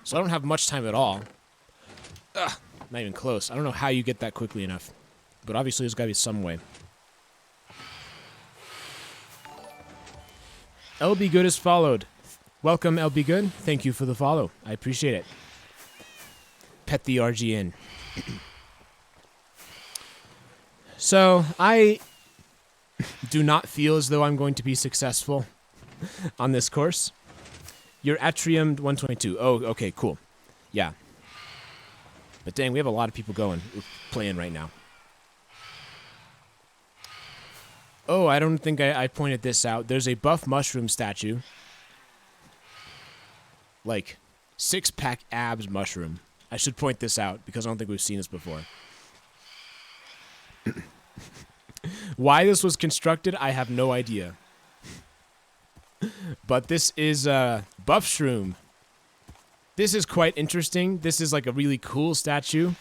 S1: So I don't have much time at all. Not even close. I don't know how you get that quickly enough. But obviously there's gotta be some way. LB Good is followed. Welcome, LB Good. Thank you for the follow. I appreciate it. Pet the RGN. So, I do not feel as though I'm going to be successful on this course. You're Atrium 122. Oh, okay, cool. Yeah. But dang, we have a lot of people playing right now. Oh, I don't think I pointed this out. There's a buff mushroom statue. Like, 6-pack abs mushroom. I should point this out, because I don't think we've seen this before. Why this was constructed, I have no idea. But this is Buff Shroom. This is quite interesting. This is like a really cool statue.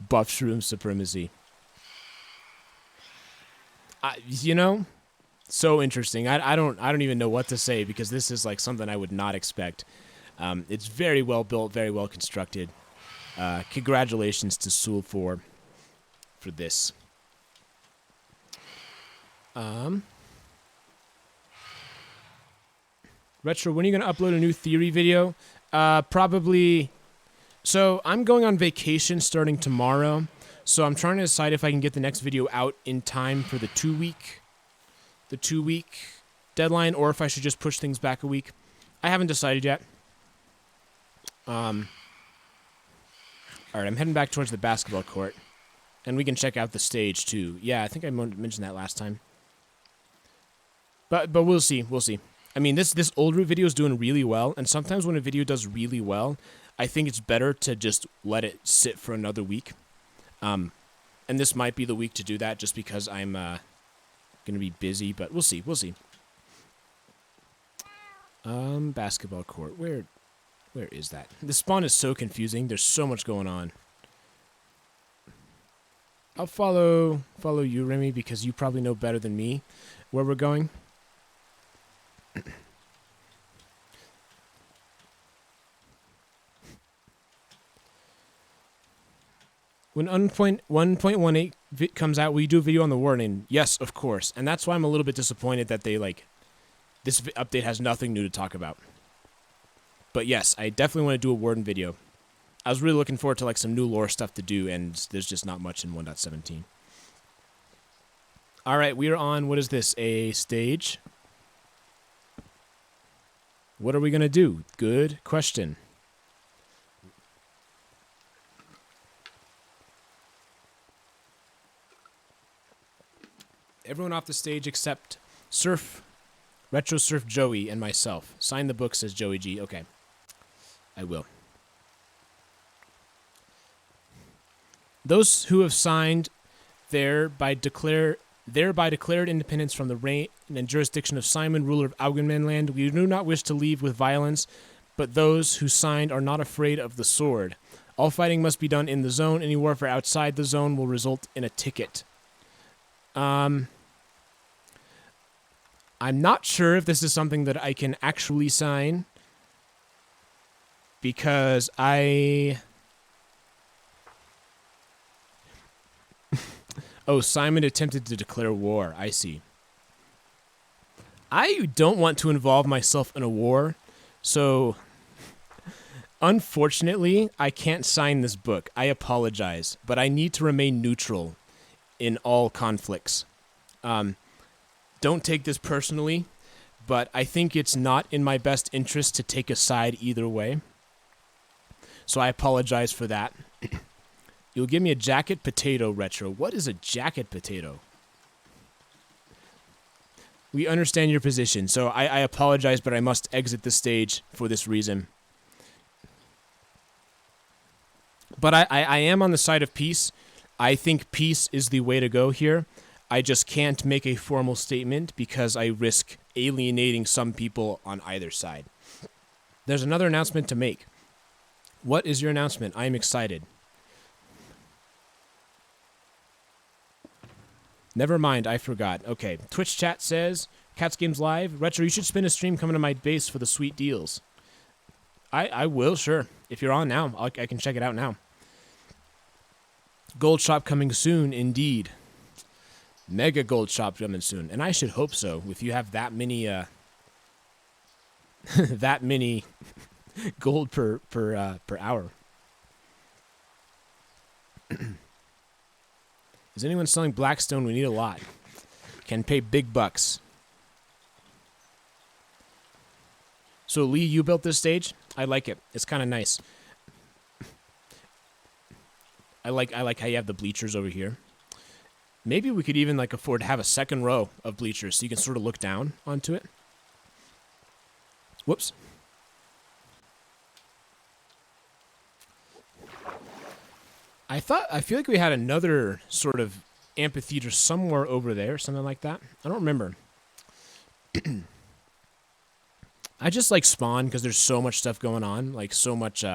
S1: Buff Shroom supremacy. You know, so interesting. I don't even know what to say, because this is like something I would not expect. It's very well built, very well constructed. Congratulations to Soul for this. Retro, when are you going to upload a new theory video? Probably. So I'm going on vacation starting tomorrow. So I'm trying to decide if I can get the next video out in time for the 2-week deadline, or if I should just push things back a week. I haven't decided yet. Alright, I'm heading back towards the basketball court. And we can check out the stage too. Yeah, I think I mentioned that last time. But we'll see. We'll see. I mean, this old root video is doing really well, and sometimes when a video does really well, I think it's better to just let it sit for another week. And this might be the week to do that, just because I'm going to be busy, but we'll see. We'll see. Basketball court. Where is that? This spawn is so confusing. There's so much going on. I'll follow you, Remy, because you probably know better than me where we're going. When 1.18 comes out, will you do a video on the warning? Yes, of course. And that's why I'm a little bit disappointed that they, like, this update has nothing new to talk about. But yes, I definitely want to do a warden video. I was really looking forward to, like, some new lore stuff to do, and there's just not much in 1.17. Alright, we are on, what is this, a stage? What are we going to do? Good question. Everyone off the stage except Surf, Retro Surf Joey, and myself. Sign the book, says Joey G. Okay. I will. Those who have signed thereby declared independence from the reign and jurisdiction of Simon, ruler of Augenmanland. We do not wish to leave with violence, but those who signed are not afraid of the sword. All fighting must be done in the zone. Any warfare outside the zone will result in a ticket. I'm not sure if this is something that I can actually sign, because Oh, Simon attempted to declare war. I see. I don't want to involve myself in a war, so unfortunately, I can't sign this book. I apologize, but I need to remain neutral in all conflicts. Don't take this personally, but I think it's not in my best interest to take a side either way. So I apologize for that. You'll give me a jacket potato, Retro. What is a jacket potato? We understand your position, so I apologize, but I must exit the stage for this reason. But I am on the side of peace. I think peace is the way to go here. I just can't make a formal statement because I risk alienating some people on either side. There's another announcement to make. What is your announcement? I am excited. Never mind, I forgot. Okay, Twitch chat says, Cats Games Live, Retro, you should spin a stream coming to my base for the sweet deals. I will, sure. If you're on now, I can check it out now. Gold shop coming soon, indeed. Mega gold shop coming soon, and I should hope so. If you have that many, that many gold per hour. Is anyone selling Blackstone? We need a lot. Can pay big bucks. So Lee, you built this stage? I like it. It's kind of nice. I like how you have the bleachers over here. Maybe we could even like afford to have a second row of bleachers so you can sort of look down onto it. Whoops. I feel like we had another sort of amphitheater somewhere over there, something like that. I don't remember. I just like spawn because there's so much stuff going on, like so much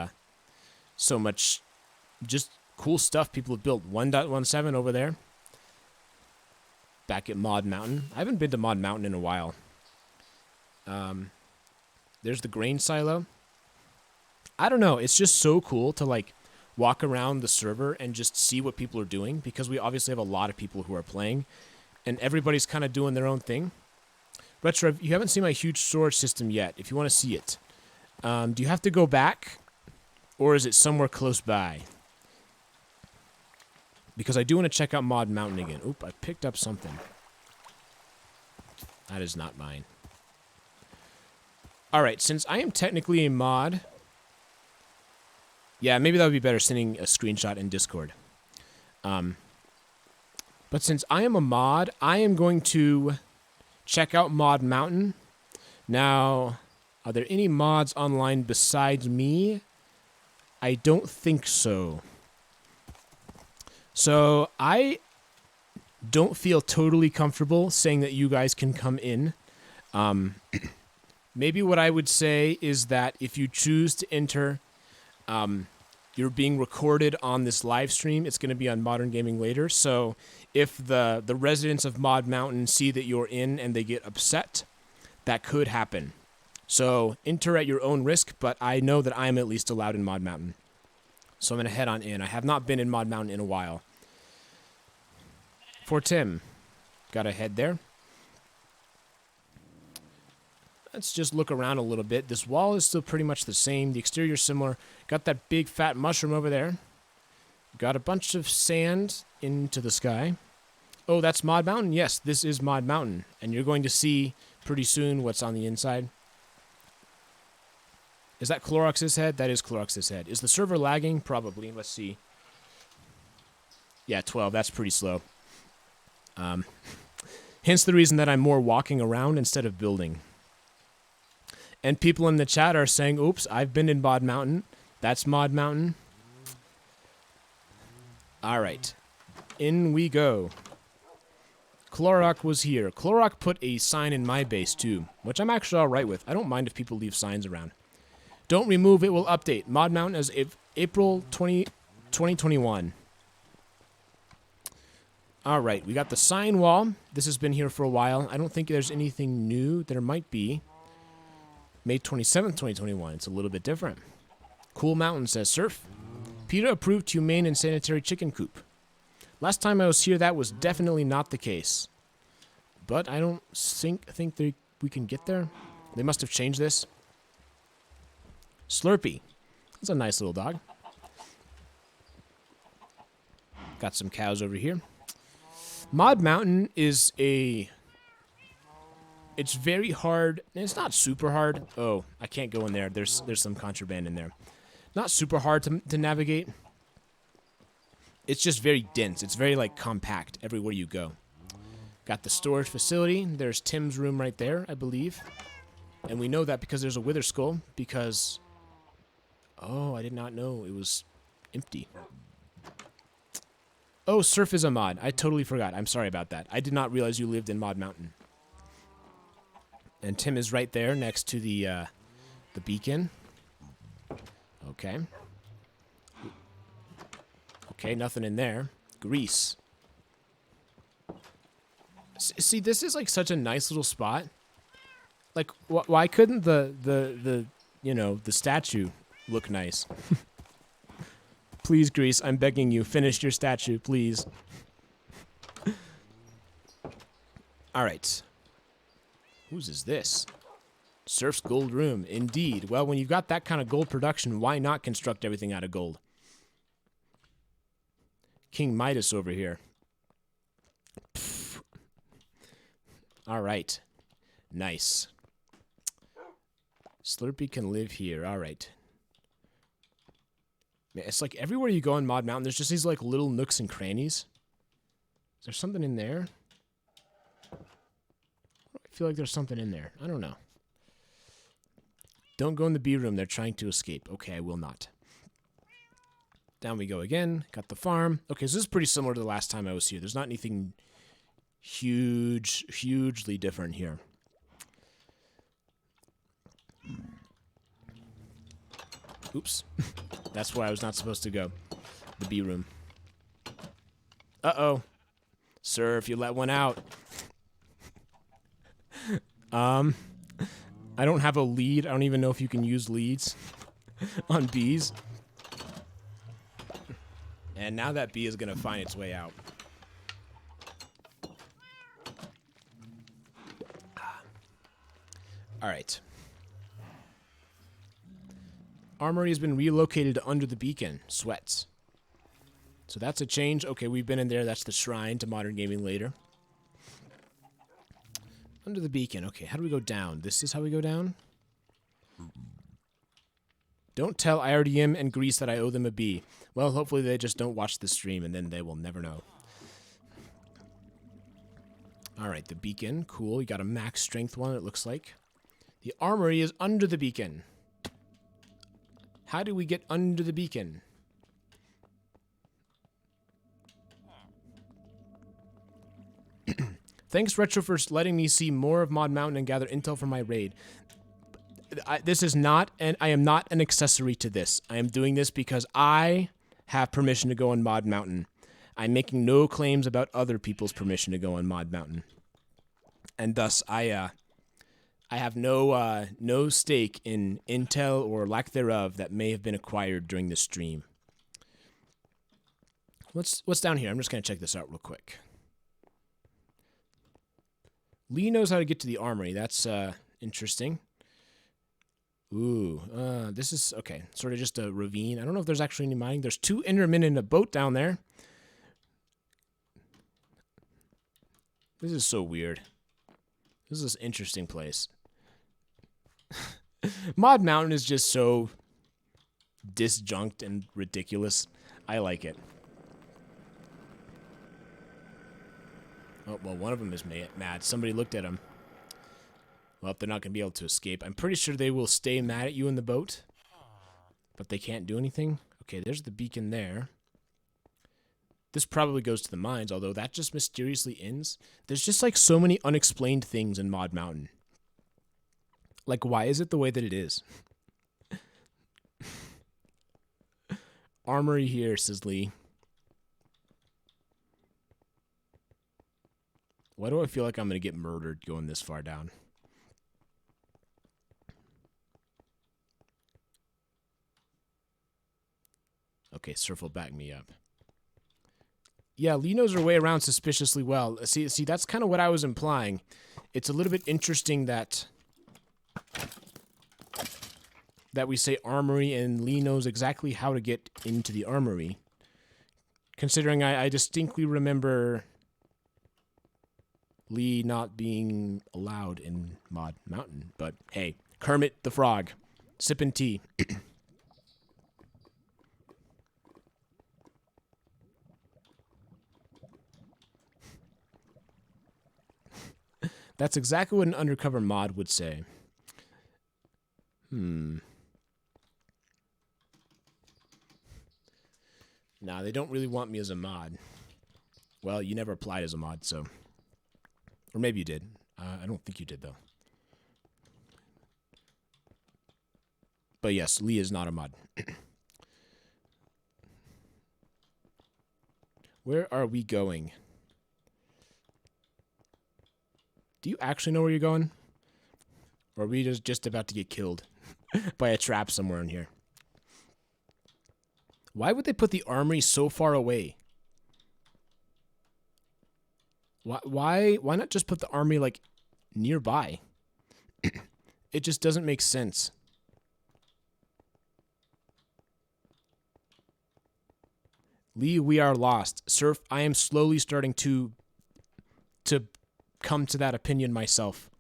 S1: just cool stuff people have built. 1.17 over there. Back at Mod Mountain. I haven't been to Mod Mountain in a while. There's the grain silo. I don't know. It's just so cool to like walk around the server and just see what people are doing, because we obviously have a lot of people who are playing and everybody's kind of doing their own thing. Retro, you haven't seen my huge storage system yet. If you want to see it, do you have to go back or is it somewhere close by? Because I do want to check out Mod Mountain again. Oop, I picked up something. That is not mine. Alright, since I am technically a mod... Yeah, maybe that would be better, sending a screenshot in Discord. But since I am a mod, I am going to check out Mod Mountain. Now, are there any mods online besides me? I don't think so. So, I don't feel totally comfortable saying that you guys can come in. Maybe what I would say is that if you choose to enter, you're being recorded on this live stream. It's going to be on Modern Gaming later. So if the residents of Mod Mountain see that you're in and they get upset, that could happen. So enter at your own risk, but I know that I'm at least allowed in Mod Mountain. So I'm going to head on in. I have not been in Mod Mountain in a while. For Tim. Got to head there. Let's just look around a little bit. This wall is still pretty much the same. The exterior is similar. Got that big fat mushroom over there. Got a bunch of sand into the sky. Oh, that's Mod Mountain? Yes, this is Mod Mountain. And you're going to see pretty soon what's on the inside. Is that Clorox's head? That is Clorox's head. Is the server lagging? Probably. Let's see. Yeah, 12. That's pretty slow. Hence the reason that I'm more walking around instead of building. And people in the chat are saying, oops, I've been in Mod Mountain. That's Mod Mountain. All right. In we go. Clorox was here. Clorox put a sign in my base, too, which I'm actually all right with. I don't mind if people leave signs around. Don't remove, it will update. Mod Mountain as April 2021. All right, we got the sign wall. This has been here for a while. I don't think there's anything new. There might be. May 27th, 2021. It's a little bit different. Cool Mountain says, Surf. PETA approved humane and sanitary chicken coop. Last time I was here, that was definitely not the case. But I don't think we can get there. They must have changed this. Slurpee. That's a nice little dog. Got some cows over here. Mod Mountain is a... It's very hard. It's not super hard. Oh, I can't go in there. There's some contraband in there. Not super hard to navigate. It's just very dense. It's very, like, compact everywhere you go. Got the storage facility. There's Tim's room right there, I believe. And we know that because there's a wither skull. Because... Oh, I did not know it was empty. Oh, Surf is a mod. I totally forgot. I'm sorry about that. I did not realize you lived in Mod Mountain. And Tim is right there next to the beacon. Okay. Okay, nothing in there. Grease. See, this is like such a nice little spot. Like, why couldn't the you know, the statue look nice? Please, Grease, I'm begging you, finish your statue, please. All right. Whose is this? Surf's gold room. Indeed. Well, when you've got that kind of gold production, why not construct everything out of gold? King Midas over here. Pfft. All right. Nice. Slurpee can live here. All right. Man, it's like everywhere you go in Mod Mountain, there's just these like little nooks and crannies. Is there something in there? I feel like there's something in there. I don't know. Don't go in the B room. They're trying to escape. Okay, I will not. Down we go again. Got the farm. Okay, so this is pretty similar to the last time I was here. There's not anything hugely different here. Oops. That's where I was not supposed to go. The B room. Uh-oh. Sir, if you let one out. I don't have a lead. I don't even know if you can use leads on bees. And now that bee is going to find its way out. All right. Armory has been relocated to under the beacon. Sweats. So that's a change. Okay, we've been in there. That's the shrine to Modern Gaming later. Under the beacon. Okay, how do we go down? This is how we go down? Don't tell IRDM and Grease that I owe them a B. Well, hopefully they just don't watch the stream, and then they will never know. Alright, the beacon. Cool. You got a max strength one, it looks like. The armory is under the beacon. How do we get under the beacon? Thanks, Retro, for letting me see more of Mod Mountain and gather intel for my raid. this is not, and I am not an accessory to this. I am doing this because I have permission to go on Mod Mountain. I'm making no claims about other people's permission to go on Mod Mountain, and thus I have no stake in intel or lack thereof that may have been acquired during this stream. What's down here? I'm just gonna check this out real quick. Lee knows how to get to the armory. That's interesting. Ooh, this is okay. Sort of just a ravine. I don't know if there's actually any mining. There's 2 Endermen in a boat down there. This is so weird. This is an interesting place. Mod Mountain is just so disjunct and ridiculous. I like it. Oh, well, one of them is mad. Somebody looked at him. Well, they're not going to be able to escape. I'm pretty sure they will stay mad at you in the boat. But they can't do anything. Okay, there's the beacon there. This probably goes to the mines, although that just mysteriously ends. There's just like so many unexplained things in Mod Mountain. Like, why is it the way that it is? Armory here, says Lee. Why do I feel like I'm going to get murdered going this far down? Okay, Surf will back me up. Yeah, Lee knows her way around suspiciously well. See, that's kind of what I was implying. It's a little bit interesting that we say armory and Lee knows exactly how to get into the armory. Considering I distinctly remember Lee not being allowed in Mod Mountain. But hey, Kermit the Frog, sipping tea. That's exactly what an undercover mod would say. Nah, they don't really want me as a mod. Well, you never applied as a mod, so... Or maybe you did. I don't think you did, though. But yes, Lee is not a mod. Where are we going? Do you actually know where you're going? Or are we just about to get killed by a trap somewhere in here? Why would they put the armory so far away? Why not just put the armory, like, nearby? It just doesn't make sense. Lee, we are lost. Surf, I am slowly starting to come to that opinion myself.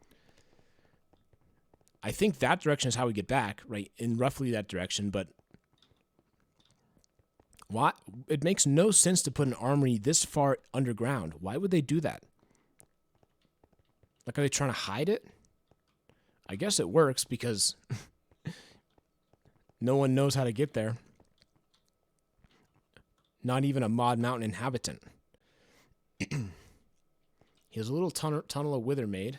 S1: I think that direction is how we get back, right? In roughly that direction, but why? It makes no sense to put an armory this far underground. Why would they do that? Like, are they trying to hide it? I guess it works because no one knows how to get there. Not even a Mod Mountain inhabitant. He has a little tunnel of wither made.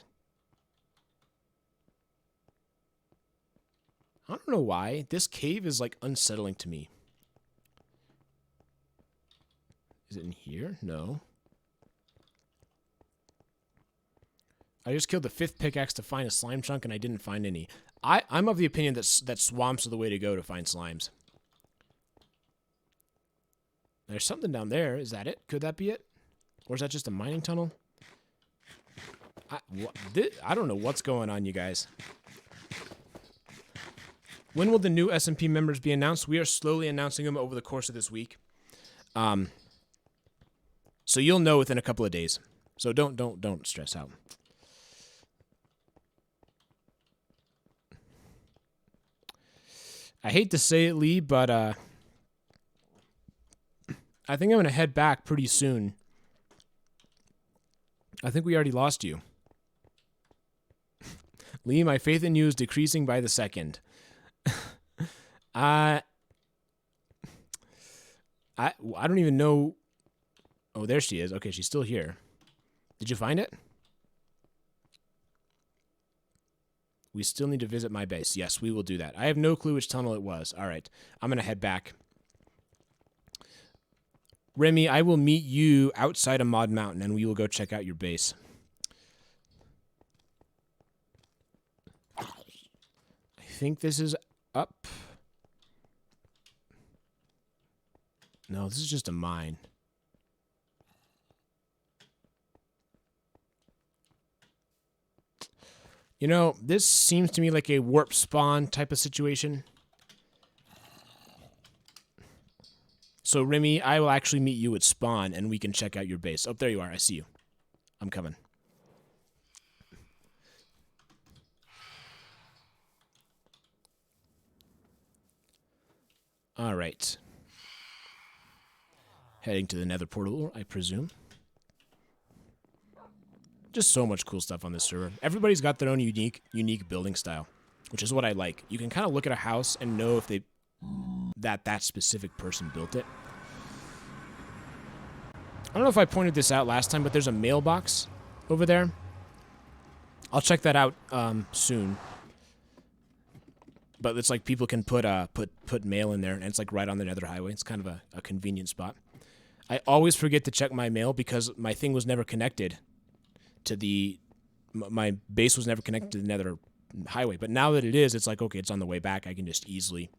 S1: I don't know why. This cave is, like, unsettling to me. Is it in here? No. I just killed the 5th pickaxe to find a slime chunk, and I didn't find any. I'm of the opinion that swamps are the way to go to find slimes. There's something down there. Is that it? Could that be it? Or is that just a mining tunnel? I don't know what's going on, you guys. When will the new SMP members be announced? We are slowly announcing them over the course of this week. So you'll know within a couple of days. So don't stress out. I hate to say it, Lee, but I think I'm going to head back pretty soon. I think we already lost you. Lee, my faith in you is decreasing by the second. I don't even know. Oh, there she is. Okay, she's still here. Did you find it? We still need to visit my base. Yes, we will do that. I have no clue which tunnel it was. All right, I'm going to head back. Remy, I will meet you outside of Mod Mountain, and we will go check out your base. I think this is up. No, this is just a mine. You know, this seems to me like a warp spawn type of situation. So, Remy, I will actually meet you at spawn, and we can check out your base. Oh, there you are. I see you. I'm coming. All right. Heading to the nether portal, I presume. Just so much cool stuff on this server. Everybody's got their own unique building style, which is what I like. You can kind of look at a house and know if that specific person built it. I don't know if I pointed this out last time, but there's a mailbox over there. I'll check that out soon. But it's like people can put mail in there, and it's like right on the nether highway. It's kind of a convenient spot. I always forget to check my mail because my thing was never connected to my base was never connected to the nether highway. But now that it is, it's like, okay, it's on the way back. I can just easily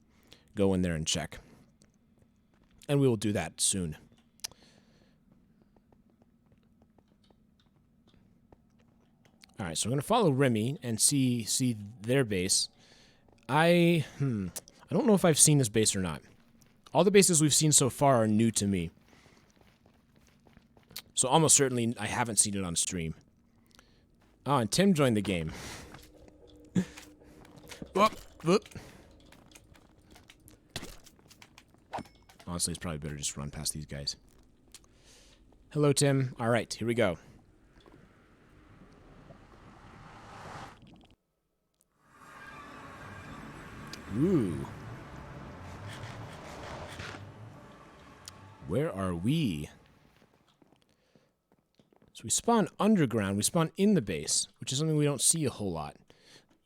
S1: go in there and check. And we will do that soon. All right, so I'm going to follow Remy and see their base. I don't know if I've seen this base or not. All the bases we've seen so far are new to me. So almost certainly I haven't seen it on stream. Oh, and Tim joined the game. Whoop, whoop. Honestly, it's probably better just run past these guys. Hello, Tim. All right, here we go. Ooh. Where are we? So we spawn underground. We spawn in the base, which is something we don't see a whole lot.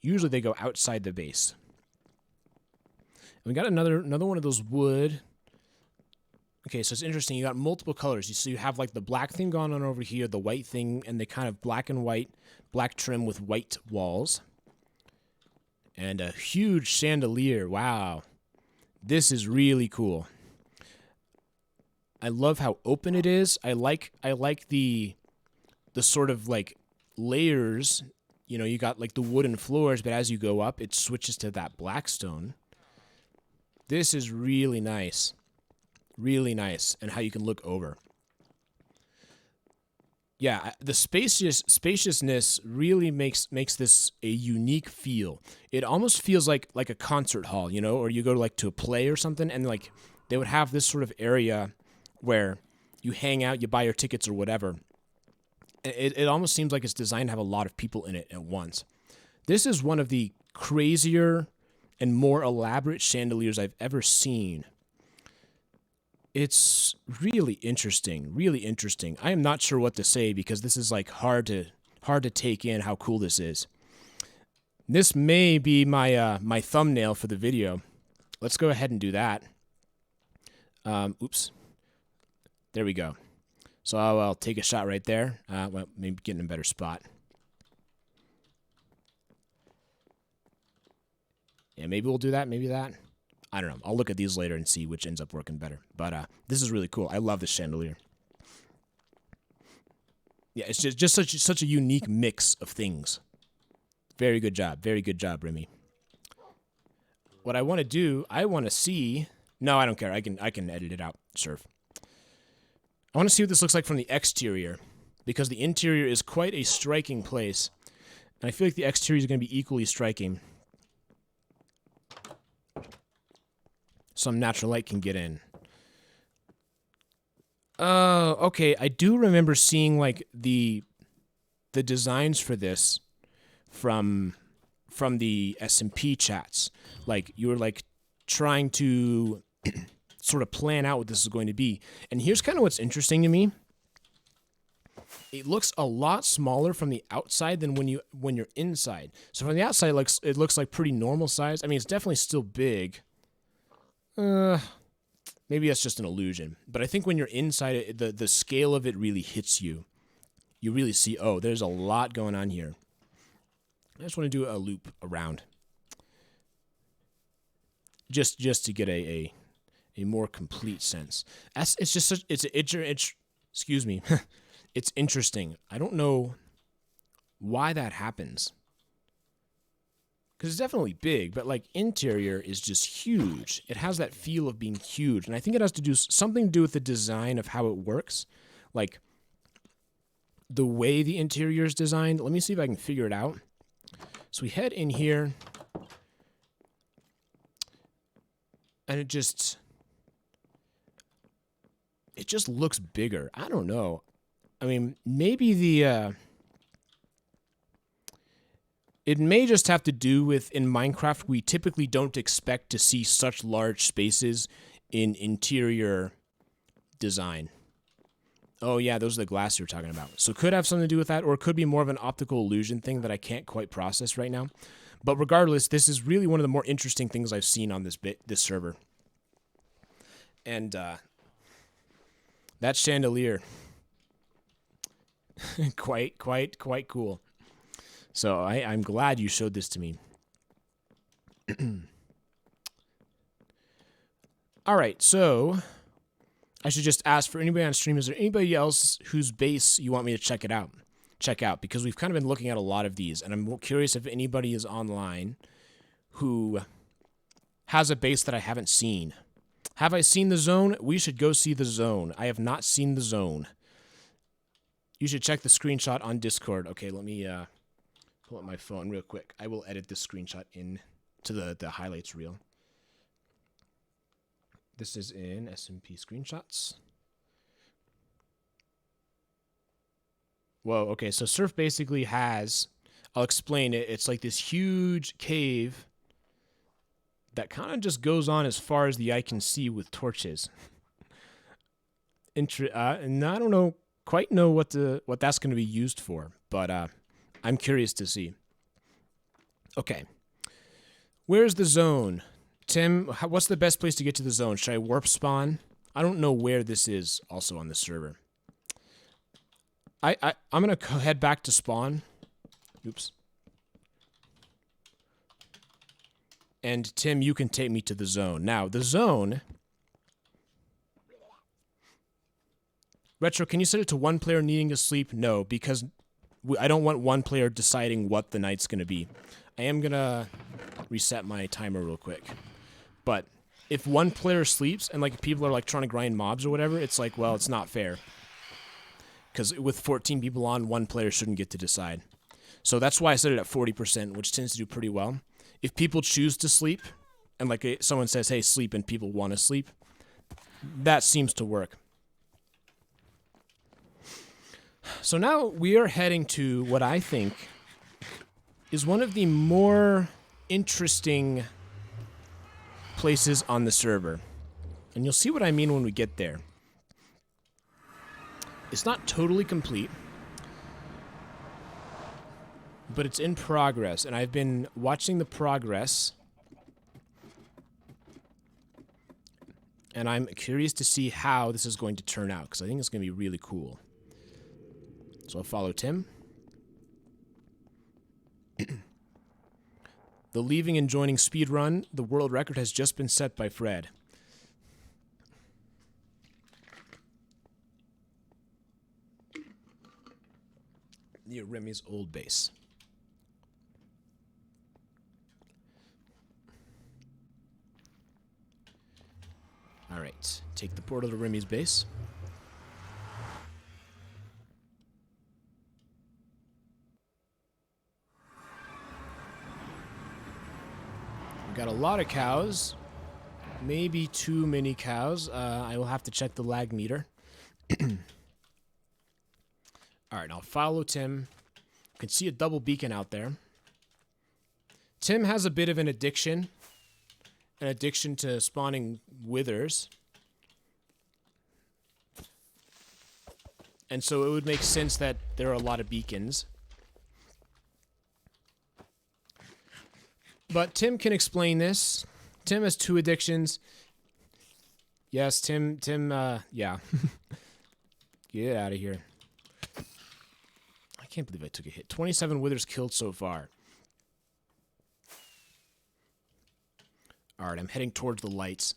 S1: Usually they go outside the base. And we got another one of those wood. Okay, so it's interesting. You got multiple colors. So you have like the black thing going on over here, the white thing, and they kind of black and white, black trim with white walls. And a huge chandelier. Wow. This is really cool. I love how open it is. I like the sort of like layers. You know, you got like the wooden floors, but as you go up, it switches to that black stone. This is really nice. Really nice. And how you can look over. Yeah, the spaciousness really makes this a unique feel. It almost feels like a concert hall, you know, or you go to like to a play or something, and like they would have this sort of area where you hang out, you buy your tickets or whatever. It almost seems like it's designed to have a lot of people in it at once. This is one of the crazier and more elaborate chandeliers I've ever seen. It's really interesting, really interesting. I am not sure what to say because this is like hard to take in how cool this is. This may be my my thumbnail for the video. Let's go ahead and do that. Oops. There we go. So I'll take a shot right there. Well, maybe get in a better spot. Yeah, maybe we'll do that. Maybe that. I don't know. I'll look at these later and see which ends up working better. But this is really cool. I love this chandelier. Yeah, it's just such a unique mix of things. Very good job. Very good job, Remy. What I want to do, I want to see... No, I don't care. I can edit it out. Surf. I want to see what this looks like from the exterior, because the interior is quite a striking place. And I feel like the exterior is going to be equally striking. Some natural light can get in. Oh, okay. I do remember seeing like the designs for this from the SMP chats. Like you were like trying to sort of plan out what this is going to be. And here's kind of what's interesting to me. it looks a lot smaller from the outside than when you're inside. So from the outside, it looks like pretty normal size. I mean, it's definitely still big. Maybe that's just an illusion. But I think when you're inside, the scale of it really hits you. You really see, oh, there's a lot going on here. I just want to do a loop around, just to get a more complete sense. It's just such, it's excuse me, it's interesting. I don't know why that happens, because it's definitely big, but like interior is just huge. It has that feel of being huge, and I think it has to do something to do with the design of how it works, like the way the interior is designed. Let me see if I can figure it out. So we head in here, and it just looks bigger. I don't know. I mean, maybe it may just have to do with, in Minecraft, we typically don't expect to see such large spaces in interior design. Oh yeah, those are the glass you're talking about. So it could have something to do with that, or it could be more of an optical illusion thing that I can't quite process right now. But regardless, this is really one of the more interesting things I've seen on this server. And that chandelier, quite cool. So I'm glad you showed this to me. All right, so I should just ask for anybody on stream, is there anybody else whose base you want me to check out? Because we've kind of been looking at a lot of these, and I'm curious if anybody is online who has a base that I haven't seen. Have I seen the zone? We should go see the zone. I have not seen the zone. You should check the screenshot on Discord. Okay, let me pull up my phone real quick. I will edit this screenshot in to the highlights reel. This is in SMP screenshots. Whoa, okay, so Surf basically has, I'll explain it, it's like this huge cave that kind of just goes on as far as the eye can see with torches. And I don't quite know what that's going to be used for, but I'm curious to see. Okay, where's the zone? Tim, what's the best place to get to the zone? Should I warp spawn? I don't know where this is also on the server. I'm going to head back to spawn. Oops. And Tim, you can take me to the zone. Now, the zone... Retro, can you set it to one player needing to sleep? No, because I don't want one player deciding what the night's going to be. I am going to reset my timer real quick. But if one player sleeps and like people are like trying to grind mobs or whatever, it's like, well, it's not fair. Because with 14 people on, one player shouldn't get to decide. So that's why I set it at 40%, which tends to do pretty well. If people choose to sleep, and like someone says, hey, sleep, and people want to sleep, that seems to work. So now we are heading to what I think is one of the more interesting places on the server. And you'll see what I mean when we get there. It's not totally complete, but it's in progress, and I've been watching the progress, and I'm curious to see how this is going to turn out, because I think it's going to be really cool. So I'll follow Tim. The leaving and joining speedrun, the world record has just been set by Fred. Near Remy's old base. Alright, take the portal to Remy's base. We've got a lot of cows. Maybe too many cows. I will have to check the lag meter. Alright, I'll follow Tim. You can see a double beacon out there. Tim has a bit of an addiction to spawning withers. And so it would make sense that there are a lot of beacons. But Tim can explain this. Tim has 2 addictions. Yes, Tim, yeah. Get out of here. I can't believe I took a hit. 27 withers killed so far. Alright, I'm heading towards the lights.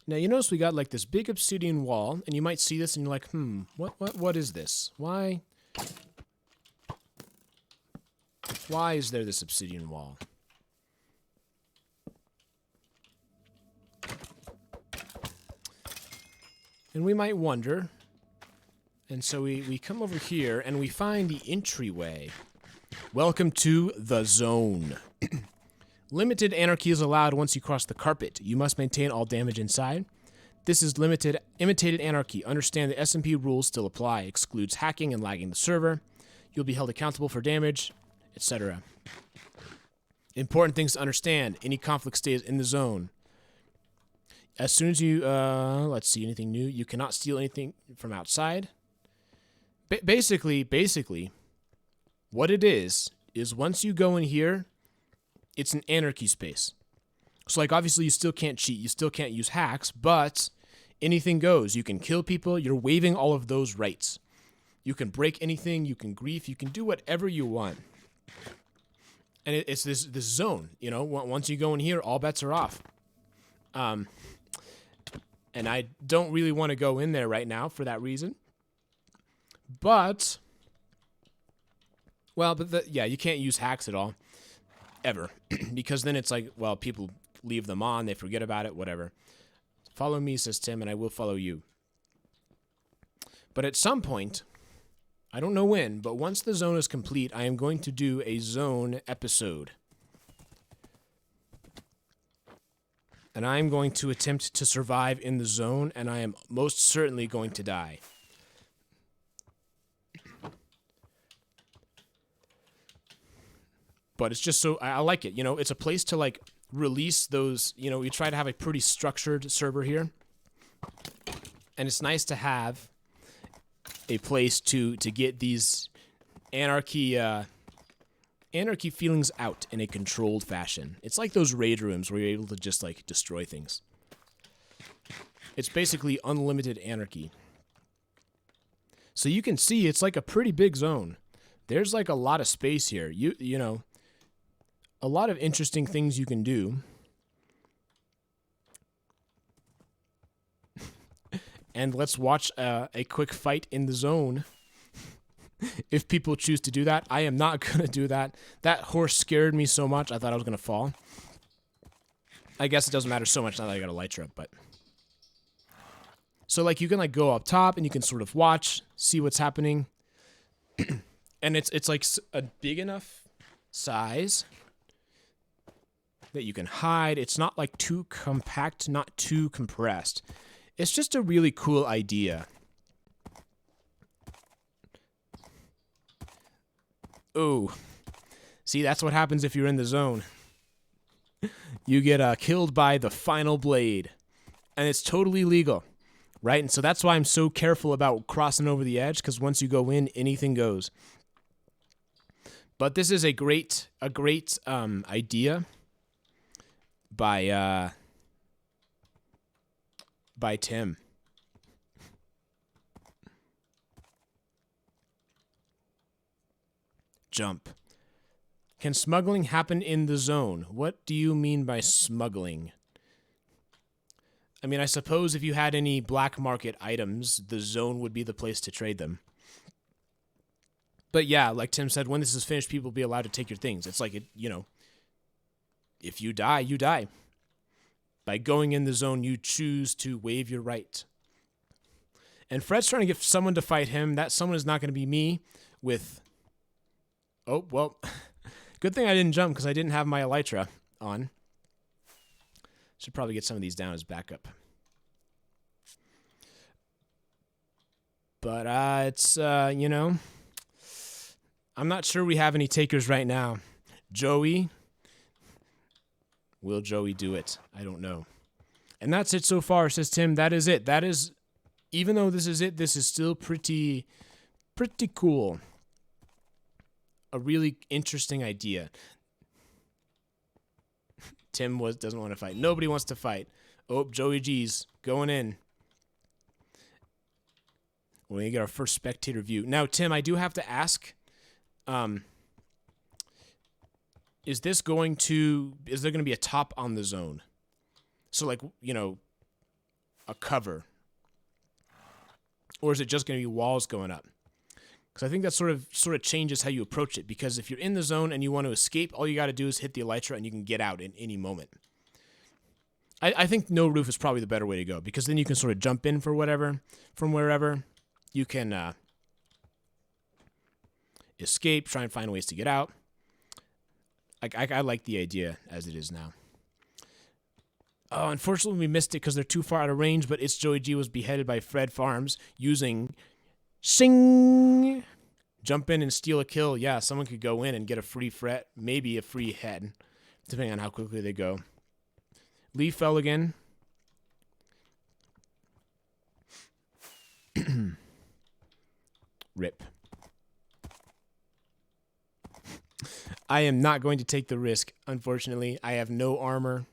S1: Now, you notice we got like this big obsidian wall, and you might see this and you're like, what is this? Why is there this obsidian wall? And we might wonder. And so we come over here and we find the entryway. Welcome to the zone. Limited anarchy is allowed once you cross the carpet. You must maintain all damage inside. This is imitated anarchy. Understand the SMP rules still apply. Excludes hacking and lagging the server. You'll be held accountable for damage, etc. Important things to understand. Any conflict stays in the zone. As soon as you, let's see, anything new? You cannot steal anything from outside. Basically, what it is once you go in here, it's an anarchy space. So, like, obviously you still can't cheat, you still can't use hacks, but anything goes. You can kill people, you're waiving all of those rights. You can break anything, you can grief, you can do whatever you want. And it's this zone, you know, once you go in here, all bets are off. And I don't really want to go in there right now for that reason. But, well, yeah, you can't use hacks at all. Ever. Because then it's like, well, people leave them on, they forget about it, whatever. Follow me, says Tim, and I will follow you. But at some point, I don't know when, but once the zone is complete, I am going to do a zone episode. And I am going to attempt to survive in the zone, and I am most certainly going to die. But it's just so, I like it, you know, it's a place to, like, release those, you know, we try to have a pretty structured server here. And it's nice to have a place to get these anarchy feelings out in a controlled fashion. It's like those raid rooms where you're able to just, like, destroy things. It's basically unlimited anarchy. So you can see it's like a pretty big zone. There's, like, a lot of space here. You know, a lot of interesting things you can do. And let's watch a quick fight in the zone. If people choose to do that. I am not going to do that. That horse scared me so much, I thought I was going to fall. I guess it doesn't matter so much now that I got a elytra, but... So, like, you can, like, go up top, and you can sort of watch, see what's happening. And it's like, a big enough size that you can hide. It's not, like, too compact, not too compressed. It's just a really cool idea. Ooh. See, that's what happens if you're in the zone. You get killed by the final blade. And it's totally legal, right? And so that's why I'm so careful about crossing over the edge, because once you go in, anything goes. But this is a great idea by Tim. Jump. Can smuggling happen in the zone? What do you mean by smuggling? I mean, I suppose if you had any black market items, the zone would be the place to trade them. But yeah, like Tim said, when this is finished, people will be allowed to take your things. It's like, you know, if you die, you die. By going in the zone, you choose to waive your right. And Fred's trying to get someone to fight him. That someone is not going to be me with... Oh, well, good thing I didn't jump because I didn't have my elytra on. Should probably get some of these down as backup. But it's, you know, I'm not sure we have any takers right now. Joey... Will Joey do it? I don't know. And that's it so far, says Tim. That is it. That is even though this is it, this is still pretty cool. A really interesting idea. Tim doesn't want to fight. Nobody wants to fight. Oh, Joey G's going in. We're going to get our first spectator view. Now, Tim, I do have to ask, is there going to be a top on the zone? So, like, you know, a cover. Or is it just going to be walls going up? Because I think that sort of changes how you approach it. Because if you're in the zone and you want to escape, all you got to do is hit the elytra and you can get out in any moment. I think no roof is probably the better way to go. Because then you can sort of jump in from wherever. You can escape, try and find ways to get out. I like the idea as it is now. Oh, unfortunately we missed it because they're too far out of range, but It's Joey G was beheaded by Fred Farms using Shing. Jump in and steal a kill. Yeah, someone could go in and get a free Fred, maybe a free head, depending on how quickly they go. Lee fell again. Rip. I am not going to take the risk, unfortunately. I have no armor.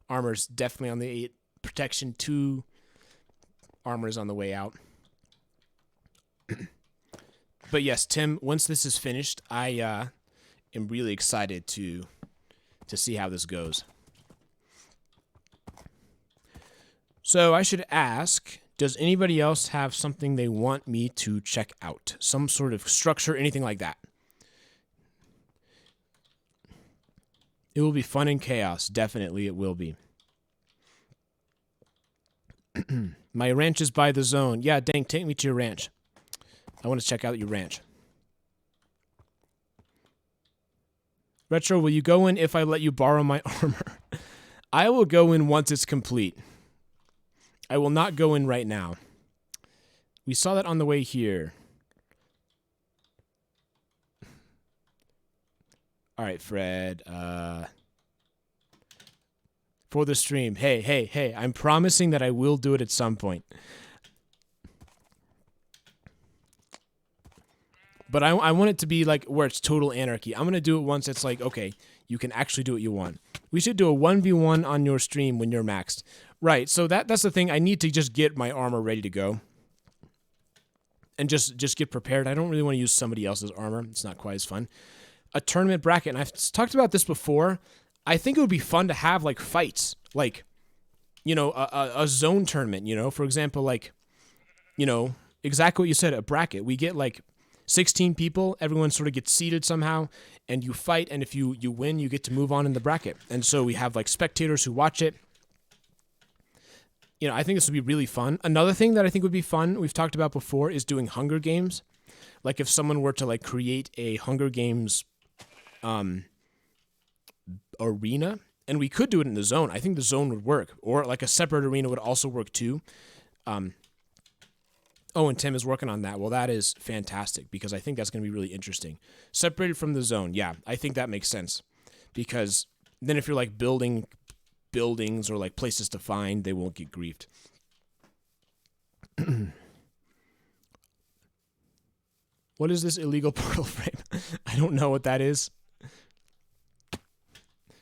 S1: Armor's definitely on the 8. Protection 2. Armor's on the way out. But yes, Tim, once this is finished, I am really excited to see how this goes. So I should ask, does anybody else have something they want me to check out? Some sort of structure, anything like that? It will be fun and chaos. Definitely it will be. My ranch is by the zone. Yeah, dang, take me to your ranch. I want to check out your ranch. Retro, will you go in if I let you borrow my armor? I will go in once it's complete. I will not go in right now. We saw that on the way here. All right, Fred. For the stream. Hey. I'm promising that I will do it at some point. But I want it to be like where it's total anarchy. I'm going to do it once it's like, okay, you can actually do what you want. We should do a 1v1 on your stream when you're maxed. Right, so that's the thing. I need to just get my armor ready to go. And just get prepared. I don't really want to use somebody else's armor. It's not quite as fun. A tournament bracket, and I've talked about this before. I think it would be fun to have, like, fights. Like, you know, a zone tournament, you know. For example, like, you know, exactly what you said, a bracket. We get, like, 16 people, everyone sort of gets seated somehow, and you fight, and if you win, you get to move on in the bracket. And so we have, like, spectators who watch it. You know, I think this would be really fun. Another thing that I think would be fun, we've talked about before, is doing Hunger Games. Like, if someone were to, like, create a Hunger Games arena, and we could do it in the zone. I think the zone would work, or, like, a separate arena would also work, too. Oh, and Tim is working on that. Well, that is fantastic, because I think that's going to be really interesting. Separated from the zone, yeah, I think that makes sense. Because then if you're, like, building buildings or, like, places to find, they won't get griefed. What is this illegal portal frame? I don't know what that is.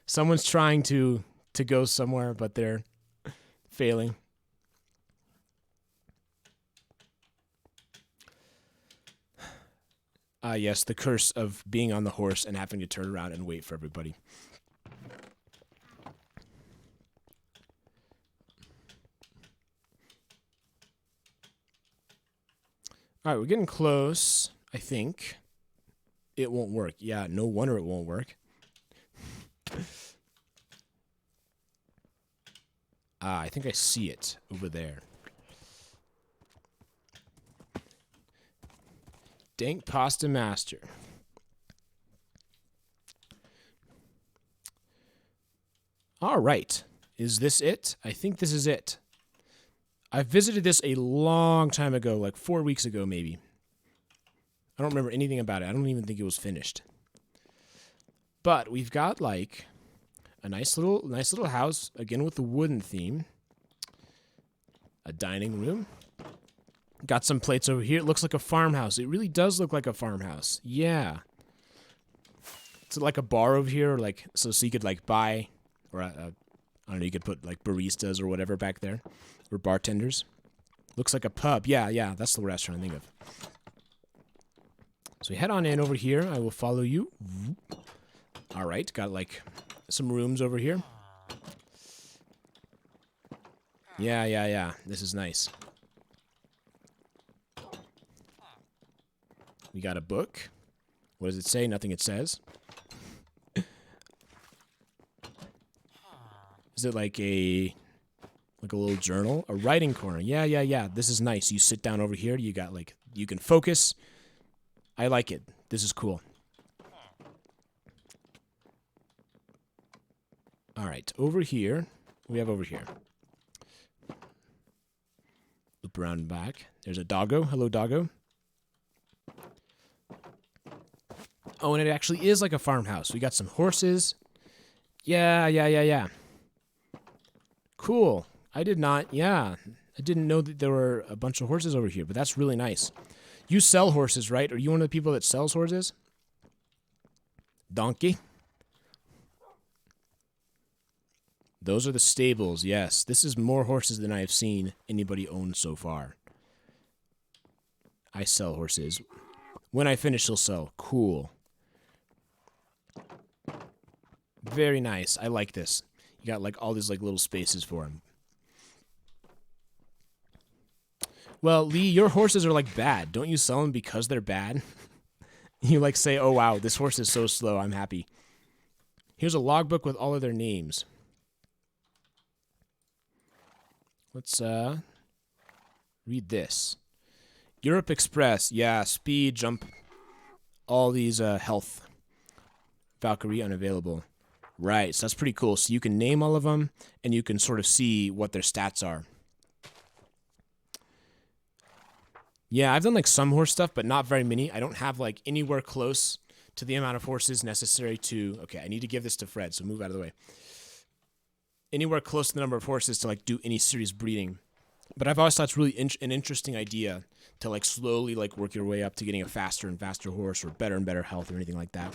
S1: Someone's trying to go somewhere, but they're failing. Yes, the curse of being on the horse and having to turn around and wait for everybody. All right, we're getting close, I think. It won't work. Yeah, no wonder it won't work. I think I see it over there. Dank Pasta Master. All right. Is this it? I think this is it. I visited this a long time ago, like 4 weeks ago, maybe. I don't remember anything about it. I don't even think it was finished. But we've got, like, a nice little house, again with the wooden theme. A dining room. Got some plates over here. It looks like a farmhouse. It really does look like a farmhouse. Yeah. It's like a bar over here, like so you could like buy, or I don't know, you could put like baristas or whatever back there, or bartenders. Looks like a pub. Yeah, that's the word I was trying to think of. So we head on in over here. I will follow you. All right, got like some rooms over here. Yeah. This is nice. We got a book. What does it say? Nothing it says. Is it like a little journal? A writing corner. Yeah. This is nice. You sit down over here. You got like, you can focus. I like it. This is cool. All right, over here. What do we have over here? Loop around and back. There's a doggo. Hello, doggo. Oh, and it actually is like a farmhouse. We got some horses. Yeah. Cool. I didn't know that there were a bunch of horses over here, but that's really nice. You sell horses, right? Are you one of the people that sells horses? Donkey? Those are the stables, yes. This is more horses than I have seen anybody own so far. I sell horses. When I finish, they'll sell. Cool. Very nice. I like this. You got like all these like little spaces for them. Well, Lee, your horses are like bad. Don't you sell them because they're bad? You like say, oh wow, this horse is so slow, I'm happy. Here's a logbook with all of their names. Let's read this. Europe Express, yeah, speed, jump, all these health. Valkyrie unavailable. Right, so that's pretty cool. So you can name all of them, and you can sort of see what their stats are. Yeah, I've done like some horse stuff, but not very many. I don't have like anywhere close to the amount of horses necessary to... Okay, I need to give this to Fred, so move out of the way. Anywhere close to the number of horses to like do any serious breeding. But I've always thought it's really an interesting idea to like slowly like work your way up to getting a faster and faster horse or better and better health or anything like that.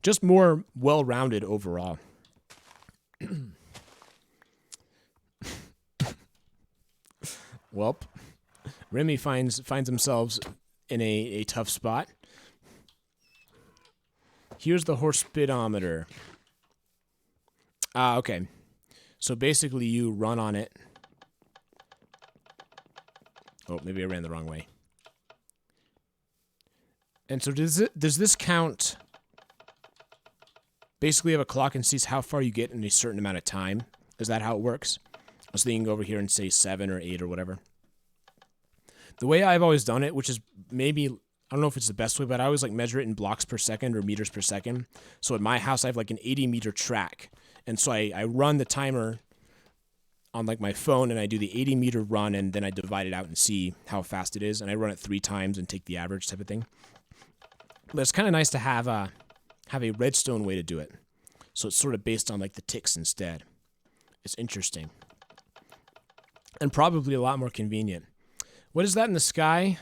S1: Just more well-rounded overall. Welp. Remy finds themselves in a tough spot. Here's the horse speedometer. Okay. So basically you run on it. Oh, maybe I ran the wrong way. And so does this count... Basically, you have a clock and sees how far you get in a certain amount of time. Is that how it works? So you can go over here and say 7 or 8 or whatever. The way I've always done it, which is maybe, I don't know if it's the best way, but I always like measure it in blocks per second or meters per second. So at my house, I have like an 80-meter track. And so I run the timer on like my phone and I do the 80-meter run and then I divide it out and see how fast it is. And I run it 3 times and take the average type of thing. But it's kind of nice to have a redstone way to do it. So it's sort of based on like the ticks instead. It's interesting. And probably a lot more convenient. What is that in the sky?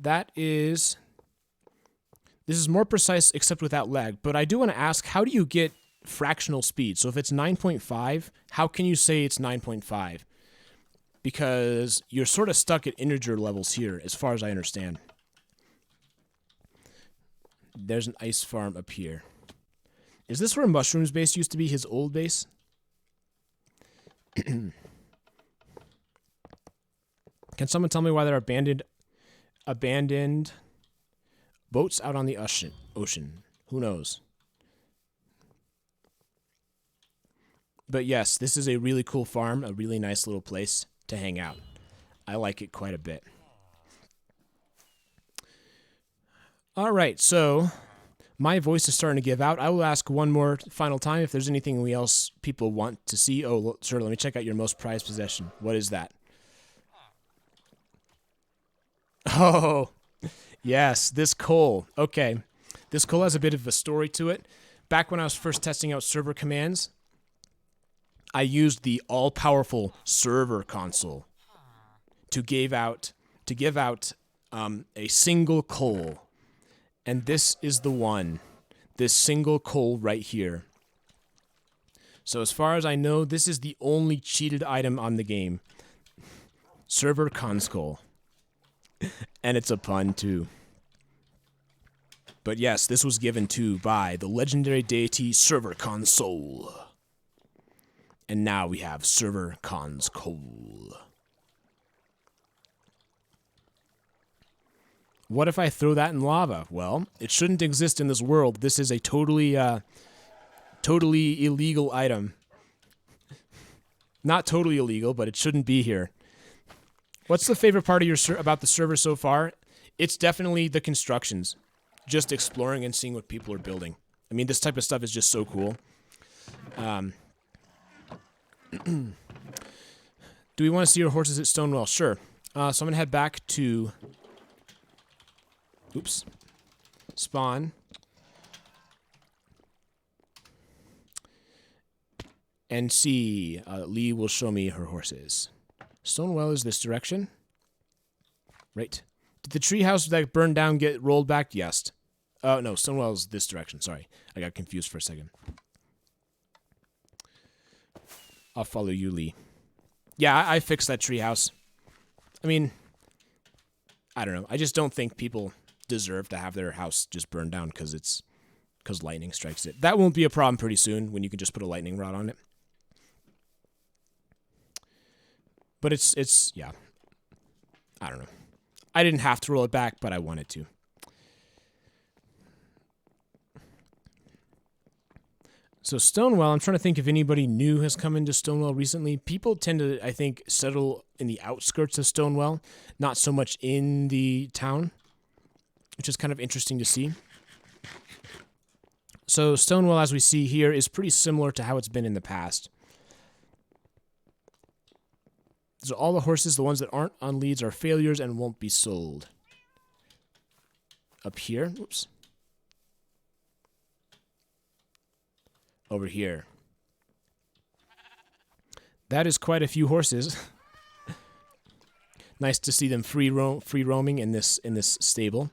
S1: This is more precise except without lag. But I do want to ask, how do you get fractional speed? So if it's 9.5, how can you say it's 9.5? Because you're sort of stuck at integer levels here, as far as I understand. There's an ice farm up here. Is this where Mushroom's base used to be, his old base? Can someone tell me why there are abandoned boats out on the ocean? Who knows? But yes, this is a really cool farm, a really nice little place to hang out. I like it quite a bit. All right, so my voice is starting to give out. I will ask one more final time if there's anything else people want to see. Oh, sure, let me check out your most prized possession. What is that? Oh, yes, this coal. Okay, this coal has a bit of a story to it. Back when I was first testing out server commands, I used the all-powerful server console to give out to give out a single coal. And this is the one. This single coal right here. So as far as I know, this is the only cheated item on the game. Server console. And it's a pun too. But yes, this was given to by the legendary deity Server Console. And now we have Server Console. What if I throw that in lava? Well, it shouldn't exist in this world. This is a totally illegal item. Not totally illegal, but it shouldn't be here. What's the favorite part of about the server so far? It's definitely the constructions. Just exploring and seeing what people are building. I mean, this type of stuff is just so cool. Do we want to see your horses at Stonewall? Sure. So I'm going to head back to... Oops. Spawn. And see. Lee will show me her horses. Stonewall is this direction. Right. Did the treehouse that burned down get rolled back? Yes. Oh, no. Stonewall is this direction. Sorry. I got confused for a second. I'll follow you, Lee. Yeah, I fixed that treehouse. I mean, I don't know. I just don't think people deserve to have their house just burned down because lightning strikes it. That won't be a problem pretty soon when you can just put a lightning rod on it. But it's yeah. I don't know. I didn't have to roll it back, but I wanted to. So Stonewall, I'm trying to think if anybody new has come into Stonewall recently. People tend to, I think, settle in the outskirts of Stonewall, not so much in the town, which is kind of interesting to see. So Stonewall, as we see here, is pretty similar to how it's been in the past. So all the horses, the ones that aren't on leads, are failures and won't be sold. Up here, oops. Over here. That is quite a few horses. Nice to see them free roaming in this stable.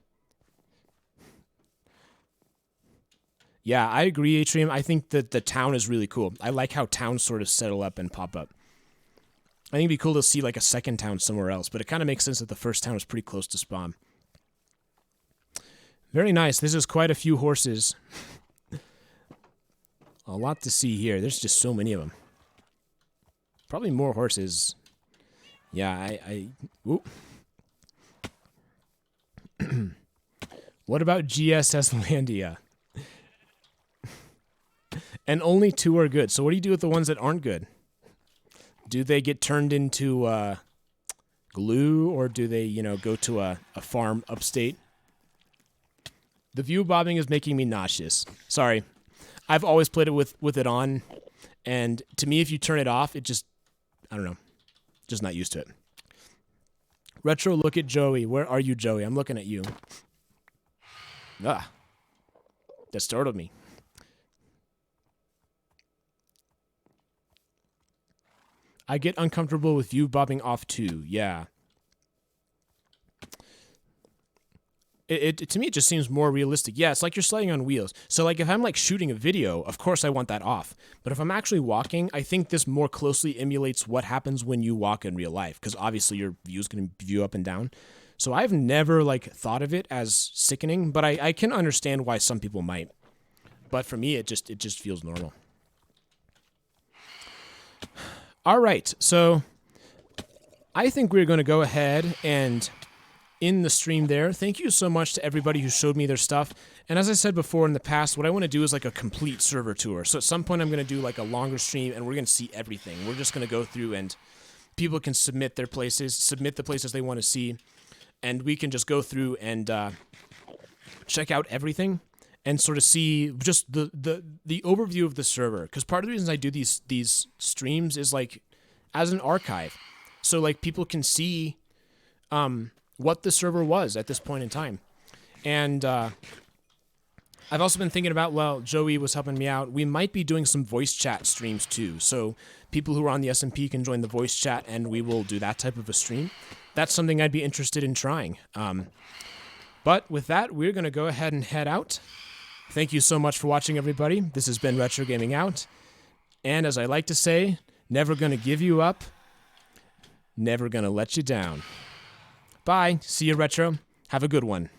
S1: Yeah, I agree, Atrium. I think that the town is really cool. I like how towns sort of settle up and pop up. I think it'd be cool to see like a second town somewhere else, but it kind of makes sense that the first town is pretty close to spawn. Very nice. This is quite a few horses. A lot to see here. There's just so many of them. Probably more horses. Yeah, Oop. What about GSS Landia? And only 2 are good. So what do you do with the ones that aren't good? Do they get turned into glue, or do they, go to a farm upstate? The view bobbing is making me nauseous. Sorry. I've always played it with it on, and to me, if you turn it off, it just, I don't know, just not used to it. Retro, look at Joey. Where are you, Joey? I'm looking at you. Ah, that startled me. I get uncomfortable with view bobbing off too. Yeah. To me, it just seems more realistic. Yeah, it's like you're sliding on wheels. So, like, if I'm, like, shooting a video, of course I want that off. But if I'm actually walking, I think this more closely emulates what happens when you walk in real life. Because, obviously, your view's going to view up and down. So, I've never, like, thought of it as sickening. But I can understand why some people might. But for me, it just feels normal. All right, so I think we're going to go ahead and end the stream there. Thank you so much to everybody who showed me their stuff. And as I said before in the past, what I want to do is like a complete server tour. So at some point I'm going to do like a longer stream and we're going to see everything. We're just going to go through and people can submit their places, submit the places they want to see, and we can just go through and check out everything and sort of see just the overview of the server. Because part of the reasons I do these streams is like as an archive. So like people can see what the server was at this point in time. And I've also been thinking about, well, Joey was helping me out. We might be doing some voice chat streams too. So people who are on the SMP can join the voice chat and we will do that type of a stream. that's something I'd be interested in trying. But with that, we're going to go ahead and head out. Thank you so much for watching, everybody. This has been Retro Gaming Out. And as I like to say, never going to give you up, never going to let you down. Bye. See you, Retro. Have a good one.